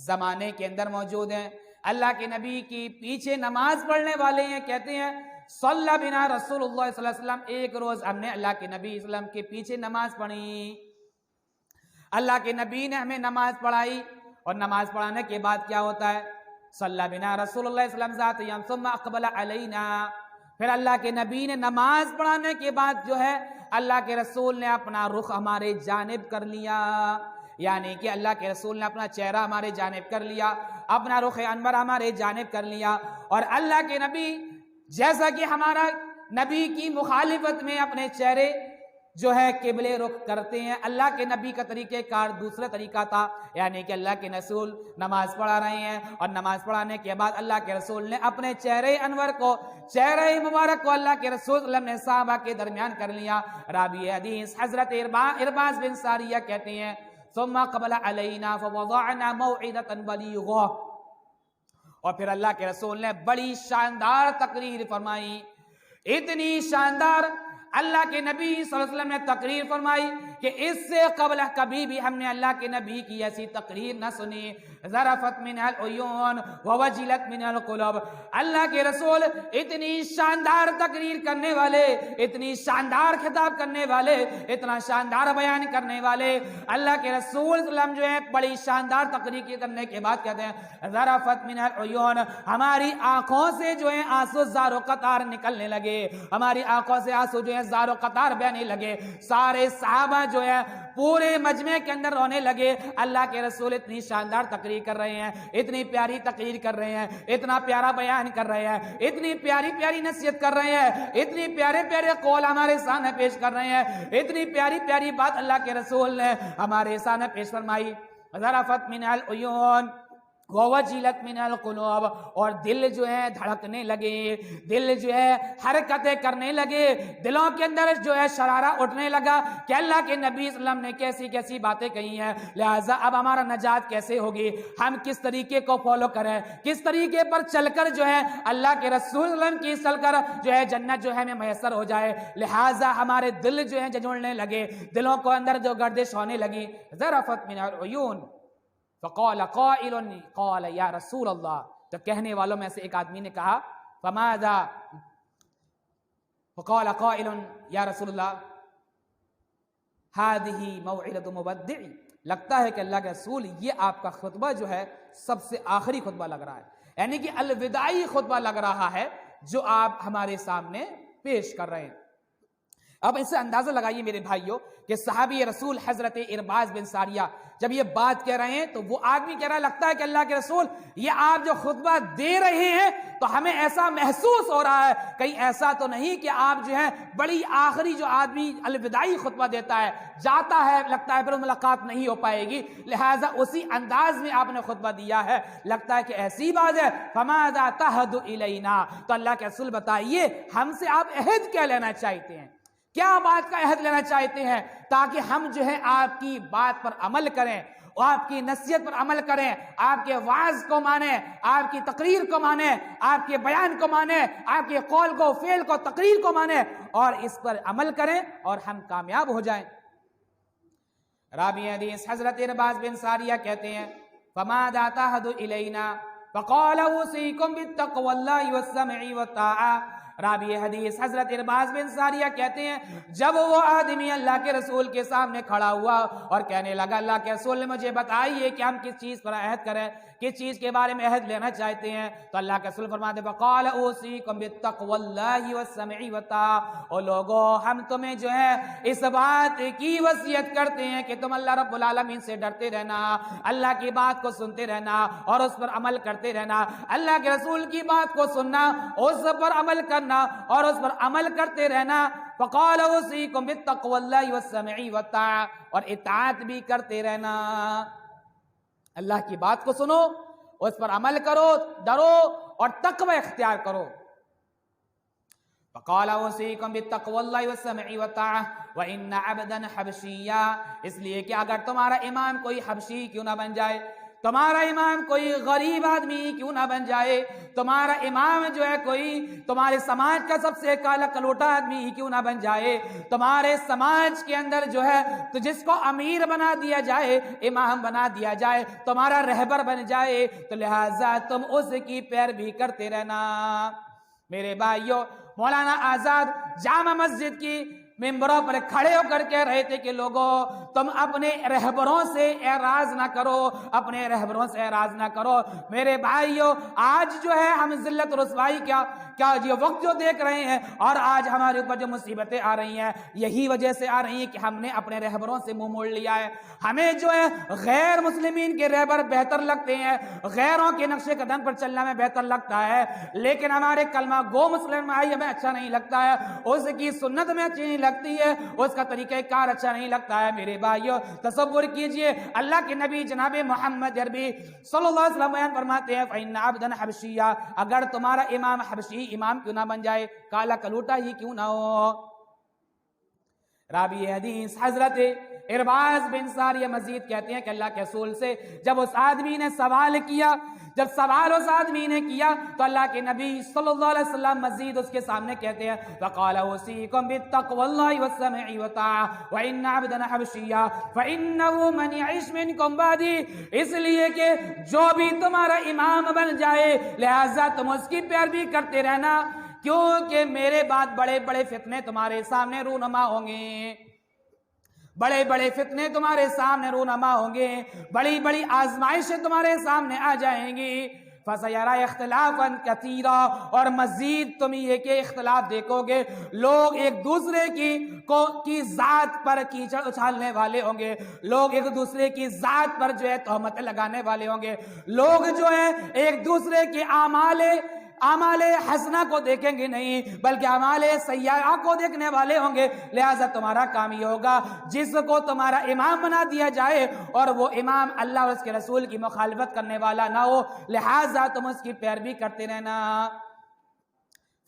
زمانے کے اندر موجود ہیں، اللہ کے نبی کی پیچھے نماز پڑھنے والے ہیں، کہتے ہیں صلی بنا رسول اللہ صلی اللہ علیہ وسلم، ایک روز ہم نے اللہ کے نبی صلی اللہ علیہ وسلم کے پیچھے نماز پڑھی، اللہ کے نبی نے ہمیں نماز پڑھائی، اور نماز پڑھانے کے بعد کیا ہوتا ہے؟ صلی بنا رسول اللہ صلی اللہ علیہ وسلم ذات یوم ثم اقبل علینا، پھر اللہ کے نبی نے نماز پڑھانے کے بعد جو ہے اللہ کے رسول نے اپنا رخ ہمارے جانب کر لیا، یعنی کہ اللہ کے رسول نے اپنا چہرہ ہمارے جانب کر لیا، اپنا رخ انور ہمارے جانب کر لیا، اور اللہ کے نبی جیسا کہ ہمارا نبی کی مخالفت میں اپنے چہرے جو ہے قبلے رخ کرتے ہیں، اللہ کے نبی کا طریقہ کار دوسرا طریقہ تھا، یعنی کہ اللہ کے رسول نماز پڑھا رہے ہیں اور نماز پڑھانے کے بعد اللہ کے رسول نے اپنے چہرے انور کو، چہرے مبارک کو اللہ کے رسول صلی اللہ علیہ وسلم نے صحابہ کے درمیان کر لیا۔ راوی حدیث حضرت ارباز بن ساریہ کہتے ہیں ثم قبل علینا فوضعنا موعظة بلیغة، اور پھر اللہ کے رسول نے بڑی شاندار تقریر فرمائی، اتنی شاندار اللہ کے نبی صلی اللہ علیہ وسلم نے تقریر فرمائی کہ اس سے قبل کبھی بھی ہم نے اللہ کے نبی کی ایسی تقریر نہ سنی۔ ذرفت منها العیون ووجلت منها القلوب، اللہ کے رسول اتنی شاندار تقریر کرنے والے، اتنی شاندار خطاب کرنے والے، اتنا شاندار بیان کرنے والے، اللہ کے رسول صلی اللہ علیہ وسلم جو ہے بڑی شاندار تقریر کرنے کے بعد کہتے ہیں ذرفت منها العیون، ہماری آنکھوں سے جو ہے آنسو زار و قطار نکلنے لگے، ہماری آنکھوں سے آنسو جو ہے زار و قطار بہنے لگے، سارے صحابہ جو ہے پورے مجمع کے اندر رونے لگے. اللہ کے رسول اتنی شاندار تقریر کر رہے ہیں, اتنی پیاری تقریر کر رہے ہیں, اتنا پیارا بیان کر رہے ہیں, اتنی پیاری پیاری نصیحت کر رہے ہیں, اتنی پیارے پیارے قول ہمارے سامنے پیش کر رہے ہیں, اتنی پیاری پیاری بات اللہ کے رسول نے ہمارے سامنے پیش فرمائی. ذرفت من العیون ووجلت من القلوب, اور دل جو ہے دھڑکنے لگے, دل جو ہے حرکتیں کرنے لگے, دلوں کے اندر جو ہے شرارہ اٹھنے لگا کہ اللہ کے نبی صلی اللہ علیہ وسلم نے کیسی کیسی باتیں کہی ہیں, لہٰذا اب ہمارا نجات کیسے ہوگی, ہم کس طریقے کو فالو کریں, کس طریقے پر چل کر جو ہے اللہ کے رسول صلی اللہ علیہ وسلم کی چل کر جو ہے جنت جو ہے ہمیں میسر ہو جائے. لہٰذا ہمارے دل جو ہے جھنجھوڑنے لگے, دلوں کو اندر جو گردش ہونے لگی. ذرفت من العیون فقال قائل قال یا رسول اللہ, تو کہنے والوں میں سے ایک آدمی نے کہا فماذا, فقال قائل یا رسول اللہ هذه موعظۃ مبدع, لگتا ہے کہ اللہ کے رسول یہ آپ کا خطبہ جو ہے سب سے آخری خطبہ لگ رہا ہے, یعنی کہ الوداعی خطبہ لگ رہا ہے جو آپ ہمارے سامنے پیش کر رہے ہیں. اب اس سے اندازہ لگائیے میرے بھائیوں کہ صحابی رسول حضرت ارباز بن ساریہ جب یہ بات کہہ رہے ہیں تو وہ آدمی کہہ رہا لگتا ہے کہ اللہ کے رسول یہ آپ جو خطبہ دے رہے ہیں تو ہمیں ایسا محسوس ہو رہا ہے کہیں ایسا تو نہیں کہ آپ جو ہے بڑی آخری جو آدمی الوداعی خطبہ دیتا ہے جاتا ہے, لگتا ہے پھر ملاقات نہیں ہو پائے گی, لہٰذا اسی انداز میں آپ نے خطبہ دیا ہے, لگتا ہے کہ ایسی بات ہے. فماذا تعہد الینا, تو اللہ کے رسول بتائیے ہم سے آپ عہد کیا لینا چاہتے ہیں, کیا بات کا عہد لینا چاہتے ہیں تاکہ ہم جو ہے آپ کی بات پر عمل کریں, آپ کی نصیحت پر عمل کریں, آپ کے وعظ کو مانیں, آپ کی تقریر کو مانیں, آپ کے بیان کو مانیں, آپ کے قول کو, فعل کو, تقریر کو مانیں اور اس پر عمل کریں اور ہم کامیاب ہو جائیں. راوی حدیث حضرت ارباز بن ساریہ کہتے ہیں فماذا تعہد الینا فقال اوصیکم بالتقوی اللہ والسمع والطاعہ. راوی حدیث حضرت ارباز بن ساریہ کہتے ہیں جب وہ آدمی اللہ کے رسول کے سامنے کھڑا ہوا اور کہنے لگا اللہ کے رسول نے مجھے بتائیے کہ ہم کس چیز پر عہد کریں, کس چیز کے بارے میں عہد لینا چاہتے ہیں, تو اللہ کے رسول فرماتے ہیں فقال اوصیکم بالتقوی اللہ والسمع والطاعہ, او لوگو ہم تمہیں جو ہے اس بات کی وصیت کرتے ہیں کہ تم اللہ رب العالمین سے ڈرتے رہنا, اللہ کی بات کو سنتے رہنا اور اس پر عمل کرتے رہنا, اللہ کے رسول کی بات کو سننا, اس پر عمل کرنا اور اس پر عمل کرتے رہنا. فقال اوصیکم بالتقوی اللہ والسمع والطاعہ, اور اطاعت بھی کرتے رہنا, اللہ کی بات کو سنو, اس پر عمل کرو, ڈرو اور تقوی اختیار کرو. فقال اوصیکم بالتقوی اللہ والسمع والطاعہ وان عبدا حبشیا, اس لیے کہ اگر تمہارا امام کوئی حبشی کیوں نہ بن جائے, تمہارا امام کوئی غریب آدمی کیوں نہ بن جائے, تمہارا امام جو ہے کوئی تمہارے سماج کا سب سے کالا کلوٹا آدمی کیوں نہ بن جائے, تمہارے سماج کے اندر جو ہے تو جس کو امیر بنا دیا جائے, امام بنا دیا جائے, تمہارا رہبر بن جائے, تو لہٰذا تم اس کی پیروی کرتے رہنا. میرے بھائیوں, مولانا آزاد جامع مسجد کی ممبروں پر کھڑے ہو کر کہہ رہے تھے کہ لوگوں تم اپنے رہبروں سے اعراض نہ کرو, اپنے رہبروں سے اعراض نہ کرو. میرے بھائیوں, آج جو ہے ہم ذلت رسوائی کیا یہ وقت جو دیکھ رہے ہیں اور آج ہمارے اوپر جو مصیبتیں آ رہی ہیں یہی وجہ سے آ رہی ہیں کہ ہم نے اپنے رہبروں سے منہ موڑ لیا ہے. ہمیں جو ہے غیر مسلمین کے رہبر بہتر لگتے ہیں, غیروں کے نقش قدم پر چلنا میں بہتر لگتا ہے, لیکن ہمارے کلمہ گو مسلم بھائی ہمیں اچھا نہیں لگتا ہے, اس کی سنت میں اچھی نہیں لگتی ہے, اس کا طریقہ کار اچھا نہیں لگتا ہے. میرے بھائیوں, تصور کیجئے اللہ کے نبی جناب محمد عربی صلی اللہ علیہ وسلم بیان فرماتے ہیں فإن عبدا حبشیہ, اگر تمہارا امام حبشی امام کیوں نہ بن جائے, کالا کلوٹا ہی کیوں نہ ہو. راوی حدیث حضرت ارباز بن ساریہ مزید کہتے ہیں کہ اللہ کے رسول سے جب اس آدمی نے سوال کیا, جب سوال اس آدمی نے کیا تو اللہ کے نبی صلی اللہ علیہ وسلم مزید اس کے سامنے کہتے ہیں فقال اوصیکم بالتقوی اللہ والسمع والطاعہ وان عبدا حبشیا فانه من يعش منکم بعدی, اس لیے کہ جو بھی تمہارا امام بن جائے لہذا تم اس کی پیروی کرتے رہنا, کیونکہ میرے بعد بڑے بڑے فتنے تمہارے سامنے رونما ہوں گے, بڑے بڑے فتنے تمہارے سامنے رونما ہوں گے, بڑی بڑی آزمائشیں تمہارے سامنے آ جائیں گی. فَسَيَرَى اخْتِلَافًا كَثِيرًا، اور مزید تم یہ کہ اختلاف دیکھو گے، لوگ ایک دوسرے کی ذات پر کیچڑ اچھالنے والے ہوں گے، لوگ ایک دوسرے کی ذات پر جو ہے تہمت لگانے والے ہوں گے، لوگ جو ہے ایک دوسرے کے اعمال حسنہ کو دیکھیں گے نہیں بلکہ اعمال سیئہ کو دیکھنے والے ہوں گے۔ لہٰذا تمہارا کام یہ ہوگا جس کو تمہارا امام بنا دیا جائے اور وہ امام اللہ اور اس کے رسول کی مخالفت کرنے والا نہ ہو، لہٰذا تم اس کی پیروی کرتے رہنا۔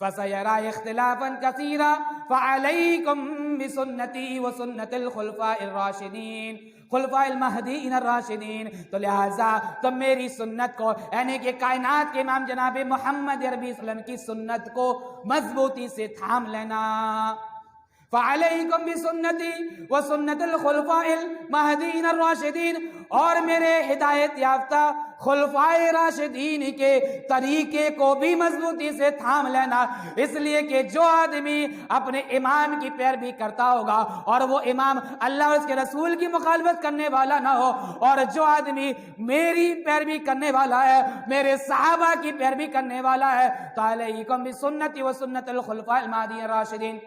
فَسَيَرَى اخْتِلَافًا كَثِيرًا فَعَلَيْكُمْ بِسُنَّتِي وَسُنَّةِ الْخُلَفَاءِ الرَّاشِدِينَ خلفاء المہدیین الراشدین، تو لہٰذا تم میری سنت کو، یعنی کہ کائنات کے امام جناب محمد عربی صلی اللہ علیہ وسلم کی سنت کو مضبوطی سے تھام لینا۔ فَعَلَيْكُمْ بِسُنَّتِي وَسُنَّةِ الْخُلَفَاءِ الْمَهْدِيِّينَ الرَّاشِدِينَ، اور میرے ہدایت یافتہ خلفائے راشدین کے طریقے کو بھی مضبوطی سے تھام لینا، اس لیے کہ جو آدمی اپنے امام کی پیروی کرتا ہوگا اور وہ امام اللہ اور اس کے رسول کی مخالفت کرنے والا نہ ہو، اور جو آدمی میری پیروی کرنے والا ہے، میرے صحابہ کی پیروی کرنے والا ہے، فَعَلَيْكُمْ بِسُنَّتِي وَسُنَّةِ الْخُلَفَاءِ الْمَهْدِيِّينَ الرَّاشِدِينَ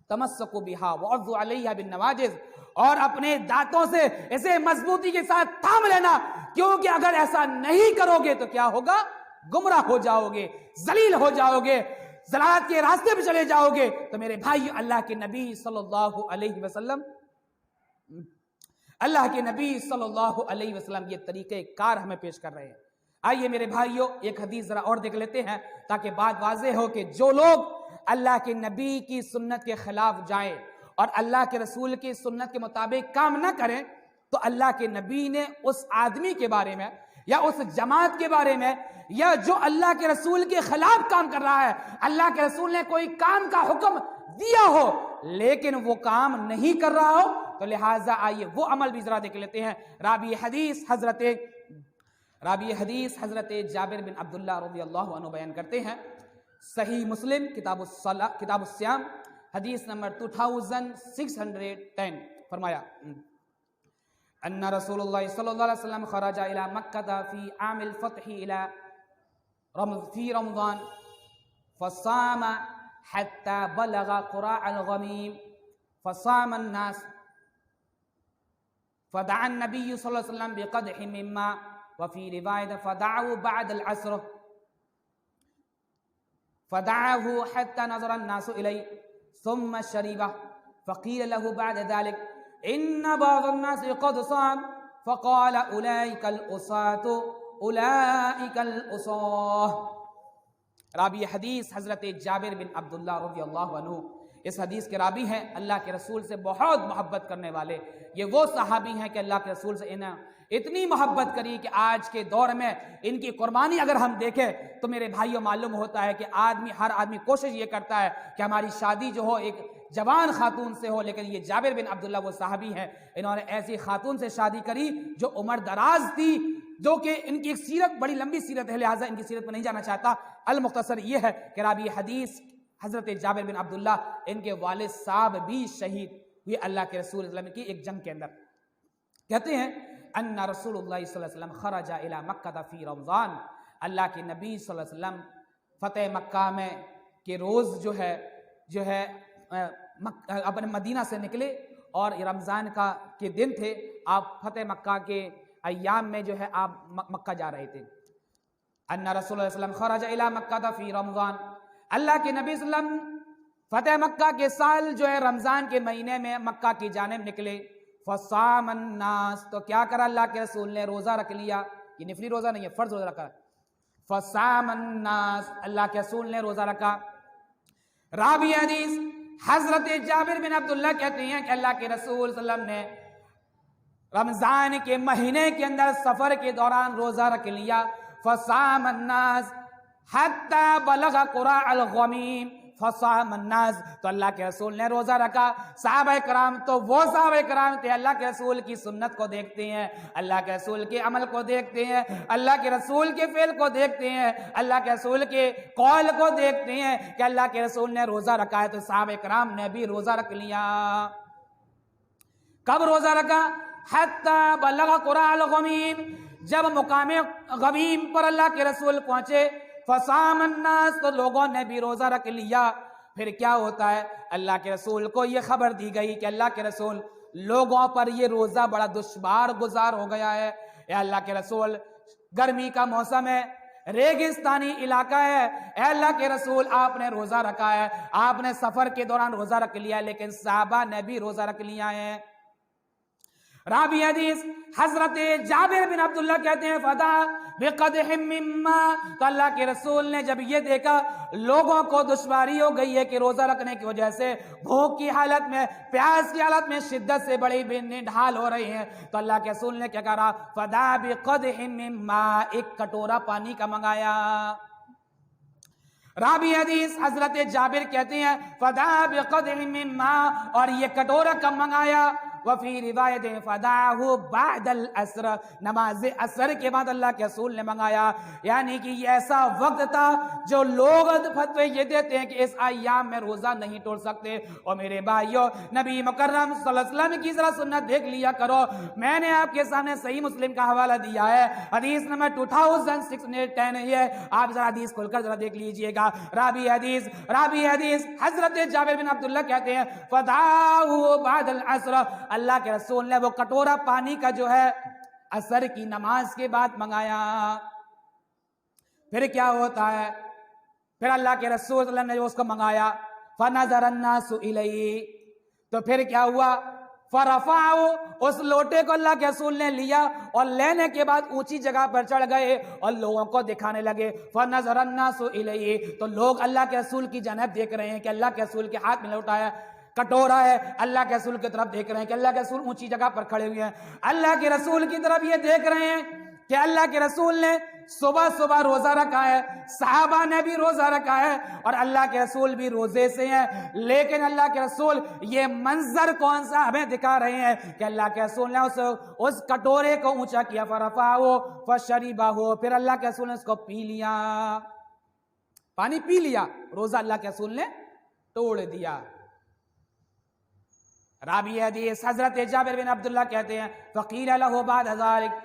تمسکوا بها وعضوا علیہا بالنواجذ، اور اپنے دانتوں سے اسے مضبوطی کے ساتھ تھام لینا، کیونکہ اگر ایسا نہیں کرو گے تو کیا ہوگا؟ گمراہ ہو جاؤ گے، ذلیل ہو جاؤ گے، ضلالت کے راستے پہ چلے جاؤ گے۔ تو میرے بھائی، اللہ کے نبی صلی اللہ علیہ وسلم یہ طریقہ کار ہمیں پیش کر رہے ہیں۔ آئیے میرے بھائیوں، ایک حدیث ذرا اور دیکھ لیتے ہیں تاکہ بات واضح ہو کہ جو لوگ اللہ کے نبی کی سنت کے خلاف جائیں اور اللہ کے رسول کی سنت کے مطابق کام نہ کریں، تو اللہ کے نبی نے اس آدمی کے بارے میں یا اس جماعت کے بارے میں یا جو اللہ کے رسول کے خلاف کام کر رہا ہے، اللہ کے رسول نے کوئی کام کا حکم دیا ہو لیکن وہ کام نہیں کر رہا ہو، تو لہٰذا آئیے وہ عمل بھی ذرا دیکھ لیتے ہیں۔ راوی حدیث حضرت جابر بن عبداللہ رضی اللہ عنہ بیان کرتے ہیں، صحیح مسلم کتاب الصیام حدیث نمبر 2610، فرمایا ان رسول اللہ صلی اللہ علیہ وسلم خرج الى مکہ فی عام الفتح فی رمضان فصام حتى بلغ قراع الغمیم فصام الناس فدعا النبی صلی اللہ علیہ وسلم بقدح من ماء وفي رواية فدعوا بعد العصر فدعاه حتى نظر الناس إليه ثم شربه فقيل له بعد ذلك إن بعض الناس قد صام فقال أولئك الأصاة أولئك الأصاة۔ راوی حدیث حضرت جابر بن عبداللہ رضی اللہ عنہ، اس حدیث کے راوی ہیں اللہ کے رسول سے بہت محبت کرنے والے۔ یہ وہ صحابی ہیں کہ اللہ کے رسول سے انہیں اتنی محبت کری کہ آج کے دور میں ان کی قربانی اگر ہم دیکھیں تو میرے بھائیوں معلوم ہوتا ہے کہ ہر آدمی کوشش یہ کرتا ہے کہ ہماری شادی جو ہو ایک جوان خاتون سے ہو، لیکن یہ جابر بن عبداللہ وہ صحابی ہیں، انہوں نے ایسی خاتون سے شادی کری جو عمر دراز تھی، جو کہ ان کی ایک سیرت بڑی لمبی سیرت ہے، لہٰذا ان کی سیرت میں نہیں جانا چاہتا۔ المختصر یہ ہے کہ راوی حدیث حضرت جابر بن عبداللہ، ان کے والد صاحب بھی شہید ہوئے اللہ کے رسول صلی اللہ علیہ وسلم کی ایک جنگ کے اندر۔ کہتے ہیں ان رسول اللہ صلی اللہ علیہ وسلم خرج الى مکہ فی رمضان، اللہ کے نبی صلی اللہ علیہ وسلم فتح مکہ میں کے روز جو ہے اپنے مدینہ سے نکلے، اور رمضان کے دن تھے، آپ فتح مکہ کے ایام میں جو ہے آپ مکہ جا رہے تھے۔ ان رسول اللہ صلی اللہ علیہ وسلم خرج الى مکہ فی رمضان، اللہ کے نبی صلی اللہ علیہ وسلم فتح مکہ کے سال جو ہے رمضان کے مہینے میں مکہ کی جانب نکلے۔ فصام الناس، تو کیا کرا اللہ کے رسول نے؟ روزہ رکھ لیا۔ یہ نفلی روزہ نہیں ہے، فرض روزہ رکھا۔ فصام الناس، اللہ کے رسول نے روزہ رکھا۔ راوی حدیث حضرت جابر بن عبداللہ کہتے ہیں کہ اللہ کے رسول صلی اللہ علیہ وسلم نے رمضان کے مہینے کے اندر سفر کے دوران روزہ رکھ لیا۔ فصام الناس حتی بلغ قراع الغمیم، فصام الناس، تو اللہ کے رسول نے روزہ رکھا۔ صحابہ کرام تو وہ صحابہ کرام تھے اللہ کے رسول کی سنت کو دیکھتے ہیں، اللہ کے رسول کے عمل کو دیکھتے ہیں، اللہ کے رسول کے فعل کو دیکھتے ہیں، اللہ کے رسول کے قول کو دیکھتے ہیں کہ اللہ کے رسول نے روزہ رکھا ہے، تو صحابہ کرام نے بھی روزہ رکھ لیا۔ کب روزہ رکھا؟ حتی بلغ قراع الغمیم، جب مقام غمیم پر اللہ کے رسول پہنچے فصام الناس، تو لوگوں نے بھی روزہ رکھ لیا. پھر کیا ہوتا ہے؟ اللہ کے رسول کو یہ خبر دی گئی کہ اللہ کے رسول لوگوں پر یہ روزہ بڑا دشوار گزار ہو گیا ہے. اے اللہ کے رسول گرمی کا موسم ہے، ریگستانی علاقہ ہے، اے اللہ کے رسول آپ نے روزہ رکھا ہے، آپ نے سفر کے دوران روزہ رکھ لیا ہے، لیکن صحابہ نے بھی روزہ رکھ لیا ہے. راوی حدیث حضرت جابر بن عبداللہ کہتے ہیں فدا بقدح مما، تو اللہ کے رسول نے جب یہ دیکھا لوگوں کو دشواری ہو گئی ہے کہ روزہ رکھنے کی وجہ سے بھوک کی حالت میں، پیاس کی حالت میں شدت سے بڑی بے ڈھال ہو رہی ہیں، تو اللہ کے رسول نے کیا کہا؟ فدا بقدح مما، ایک کٹورا پانی کا منگایا. راوی حدیث حضرت جابر کہتے ہیں فدا بقدح مما، اور یہ کٹورا کم منگایا. وفی روایت فداہ بعد العصر، نماز عصر کے بعد اللہ کے رسول نے منگایا. یعنی کہ یہ ایسا وقت تھا جو لوگ فتوے یہ دیتے ہیں کہ اس ایام میں روزہ نہیں توڑ سکتے. اور میرے بھائیو، نبی مکرم صلی اللہ علیہ وسلم کی ذرا سنت دیکھ لیا کرو. میں نے آپ کے سامنے صحیح مسلم کا حوالہ دیا ہے، حدیث نمبر 2610 ہے، آپ ذرا حدیث کھول کر ذرا دیکھ لیجئے گا. راوی حدیث حضرت جابر بن عبداللہ کہتے ہیں فداہ بعد العصر، اللہ کے رسول نے وہ کٹورا پانی کا جو ہے عصر کی نماز کے بعد منگایا. پھر کیا ہوتا ہے؟ پھر اللہ کے رسول صلی اللہ علیہ وسلم نے اس کو منگایا فنظر الناس الیہ، تو پھر کیا ہوا؟ فرفعوا، اس لوٹے کو اللہ کے رسول نے لیا اور لینے کے بعد اونچی جگہ پر چڑھ گئے اور لوگوں کو دکھانے لگے. فنظر الناس الیہ، تو لوگ اللہ کے رسول کی جانب دیکھ رہے ہیں کہ اللہ کے رسول کے ہاتھ میں لوٹا ہے، کٹورا ہے، اللہ کے رسول کی طرف دیکھ رہے ہیں کہ اللہ کے رسول اونچی جگہ پر کھڑے ہوئے ہیں. اللہ کے رسول کی طرف یہ دیکھ رہے ہیں کہ اللہ کے رسول نے صبح صبح روزہ رکھا ہے، صحابہ نے بھی روزہ رکھا ہے، اور اللہ کے رسول بھی روزے سے ہیں. لیکن اللہ کے رسول یہ منظر کون سا ہمیں دکھا رہے ہیں کہ اللہ کے رسول نے اس کٹورے کو اونچا کیا، فرفعوا فشربہ، پھر اللہ کے رسول نے اس کو پی لیا، پانی پی لیا، روزہ اللہ کے رسول نے توڑ دیا. راوی حدیث حضرت جابر بن عبداللہ کہتے ہیں فقیل لہ بعد ذلک،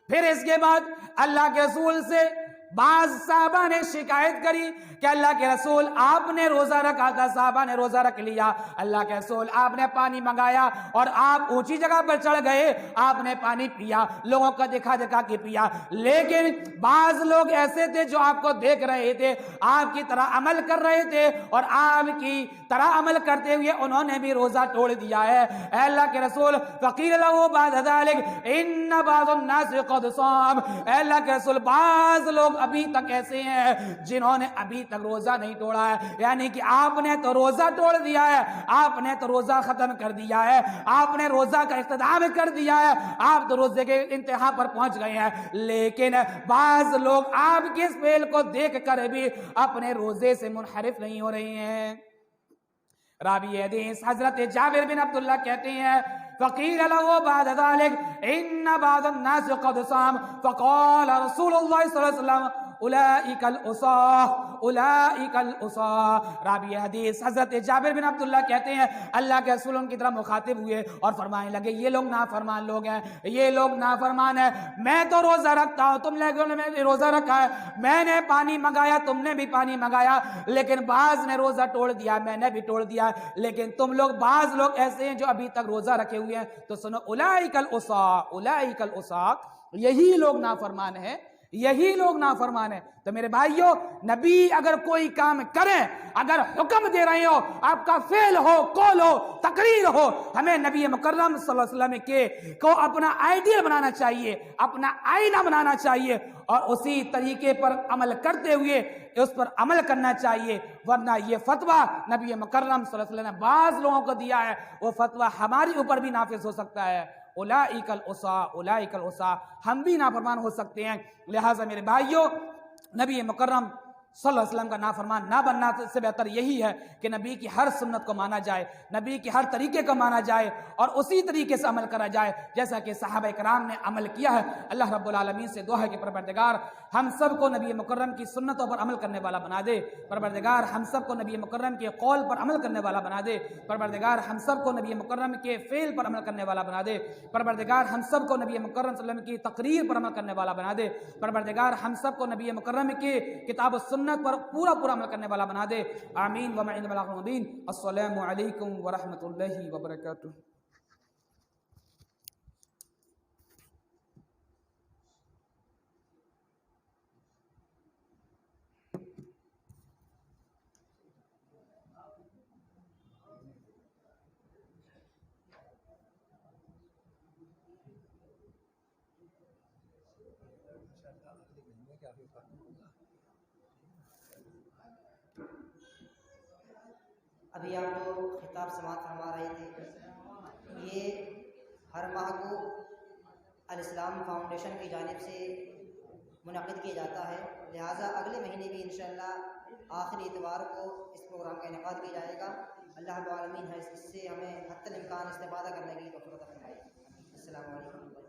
پھر اس کے بعد اللہ کے رسول سے بعض صحابہ نے شکایت کری کہ اللہ کے رسول آپ نے روزہ رکھا تھا، صحابہ نے روزہ رکھ لیا، اللہ کے رسول آپ نے پانی منگایا اور آپ اونچی جگہ پر چڑھ گئے، آپ نے پانی پیا، لوگوں کا دکھا دکھا کے پیا. لیکن بعض لوگ ایسے تھے جو آپ کو دیکھ رہے تھے، آپ کی طرح عمل کر رہے تھے، اور آپ کی طرح عمل کرتے ہوئے انہوں نے بھی روزہ توڑ دیا ہے. اے اللہ کے رسول فقیل لہ بعد ذلک ان بعض الناس قد صام، اے اللہ کے رسول بعض لوگ ابھی تک ایسے ہیں جنہوں نے ابھی تک روزہ نہیں توڑا ہے. یعنی کہ آپ نے تو روزہ توڑ دیا ہے، آپ نے تو روزہ ختم کر دیا ہے، آپ نے روزہ کا اختتام کر دیا ہے، آپ تو روزے کے انتہا پر پہنچ گئے ہیں، لیکن بعض لوگ آپ کے اس فعل کو دیکھ کر بھی اپنے روزے سے منحرف نہیں ہو رہے ہیں. راوی حدیث حضرت جابر بن عبداللہ کہتے ہیں فقیل لہ بعد ذلک ان بعض الناس قد صام فقال رسول اللہ صلی اللہ علیہ وسلم اولئک العصاة اولئک العصاة. راوی حدیث حضرت جابر بن عبداللہ کہتے ہیں اللہ کے رسول ان کی طرف مخاطب ہوئے اور فرمانے لگے یہ لوگ نافرمان لوگ ہیں، یہ لوگ نافرمان ہیں. میں تو روزہ رکھتا ہوں، تم لوگوں نے روزہ رکھا ہے، میں نے پانی منگایا، تم نے بھی پانی منگایا، لیکن بعض نے روزہ توڑ دیا، میں نے بھی توڑ دیا، لیکن تم لوگ بعض لوگ ایسے ہیں جو ابھی تک روزہ رکھے ہوئے ہیں. تو سنو اولئک العصاة اولئک العصاة، یہی لوگ نافرمان ہیں، یہی لوگ نافرمان ہیں. تو میرے بھائیوں، نبی اگر کوئی کام کریں، اگر حکم دے رہے ہو، آپ کا فعل ہو، قول ہو، تقریر ہو، ہمیں نبی مکرم صلی اللہ علیہ وسلم کے کو اپنا آئیڈیل بنانا چاہیے، اپنا آئینہ بنانا چاہیے، اور اسی طریقے پر عمل کرتے ہوئے اس پر عمل کرنا چاہیے. ورنہ یہ فتویٰ نبی مکرم صلی اللہ علیہ وسلم نے بعض لوگوں کو دیا ہے، وہ فتویٰ ہماری اوپر بھی نافذ ہو سکتا ہے. اولئک العصاة اولئک العصاة، ہم بھی نافرمان ہو سکتے ہیں. لہٰذا میرے بھائیوں، نبی مکرم صلی اللہ علیہ وسلم کا نافرمان نہ بننا سے بہتر یہی ہے کہ نبی کی ہر سنت کو مانا جائے، نبی کی ہر طریقے کو مانا جائے اور اسی طریقے سے عمل کرا جائے جیسا کہ صحابہ کرام نے عمل کیا ہے۔ اللہ رب العالمین سے دعا ہے کہ پروردگار ہم سب کو نبی مکرم کی سنتوں پر عمل کرنے والا بنا دے، پروردگار ہم سب کو نبی مکرم کے قول پر عمل کرنے والا بنا دے، پروردگار ہم سب کو نبی مکرم کے فعل پر عمل کرنے والا بنا دے، پروردگار ہم سب کو نبی مکرم صلی اللہ علیہ وسلم کی تقریر پر عمل کرنے والا بنا دے، پروردگار ہم سب کو نبی مکرم کی کتاب و سنت پر پورا عمل کرنے والا بنا دے۔ آمین وما عند البلاغ المبین۔ السلام علیکم ورحمۃ اللہ وبرکاتہ۔ ابھی آپ جو خطاب سماعت فرما رہے تھے یہ ہر ماہ کو الاسلام فاؤنڈیشن کی جانب سے منعقد کیا جاتا ہے، لہٰذا اگلے مہینے بھی انشاءاللہ آخری اتوار کو اس پروگرام کا انعقاد کیا جائے گا۔ اللہ رب العالمین ہے اس سے ہمیں حتی الامکان استفادہ کرنے کی توفیق عطا فرمائے۔ السلام علیکم۔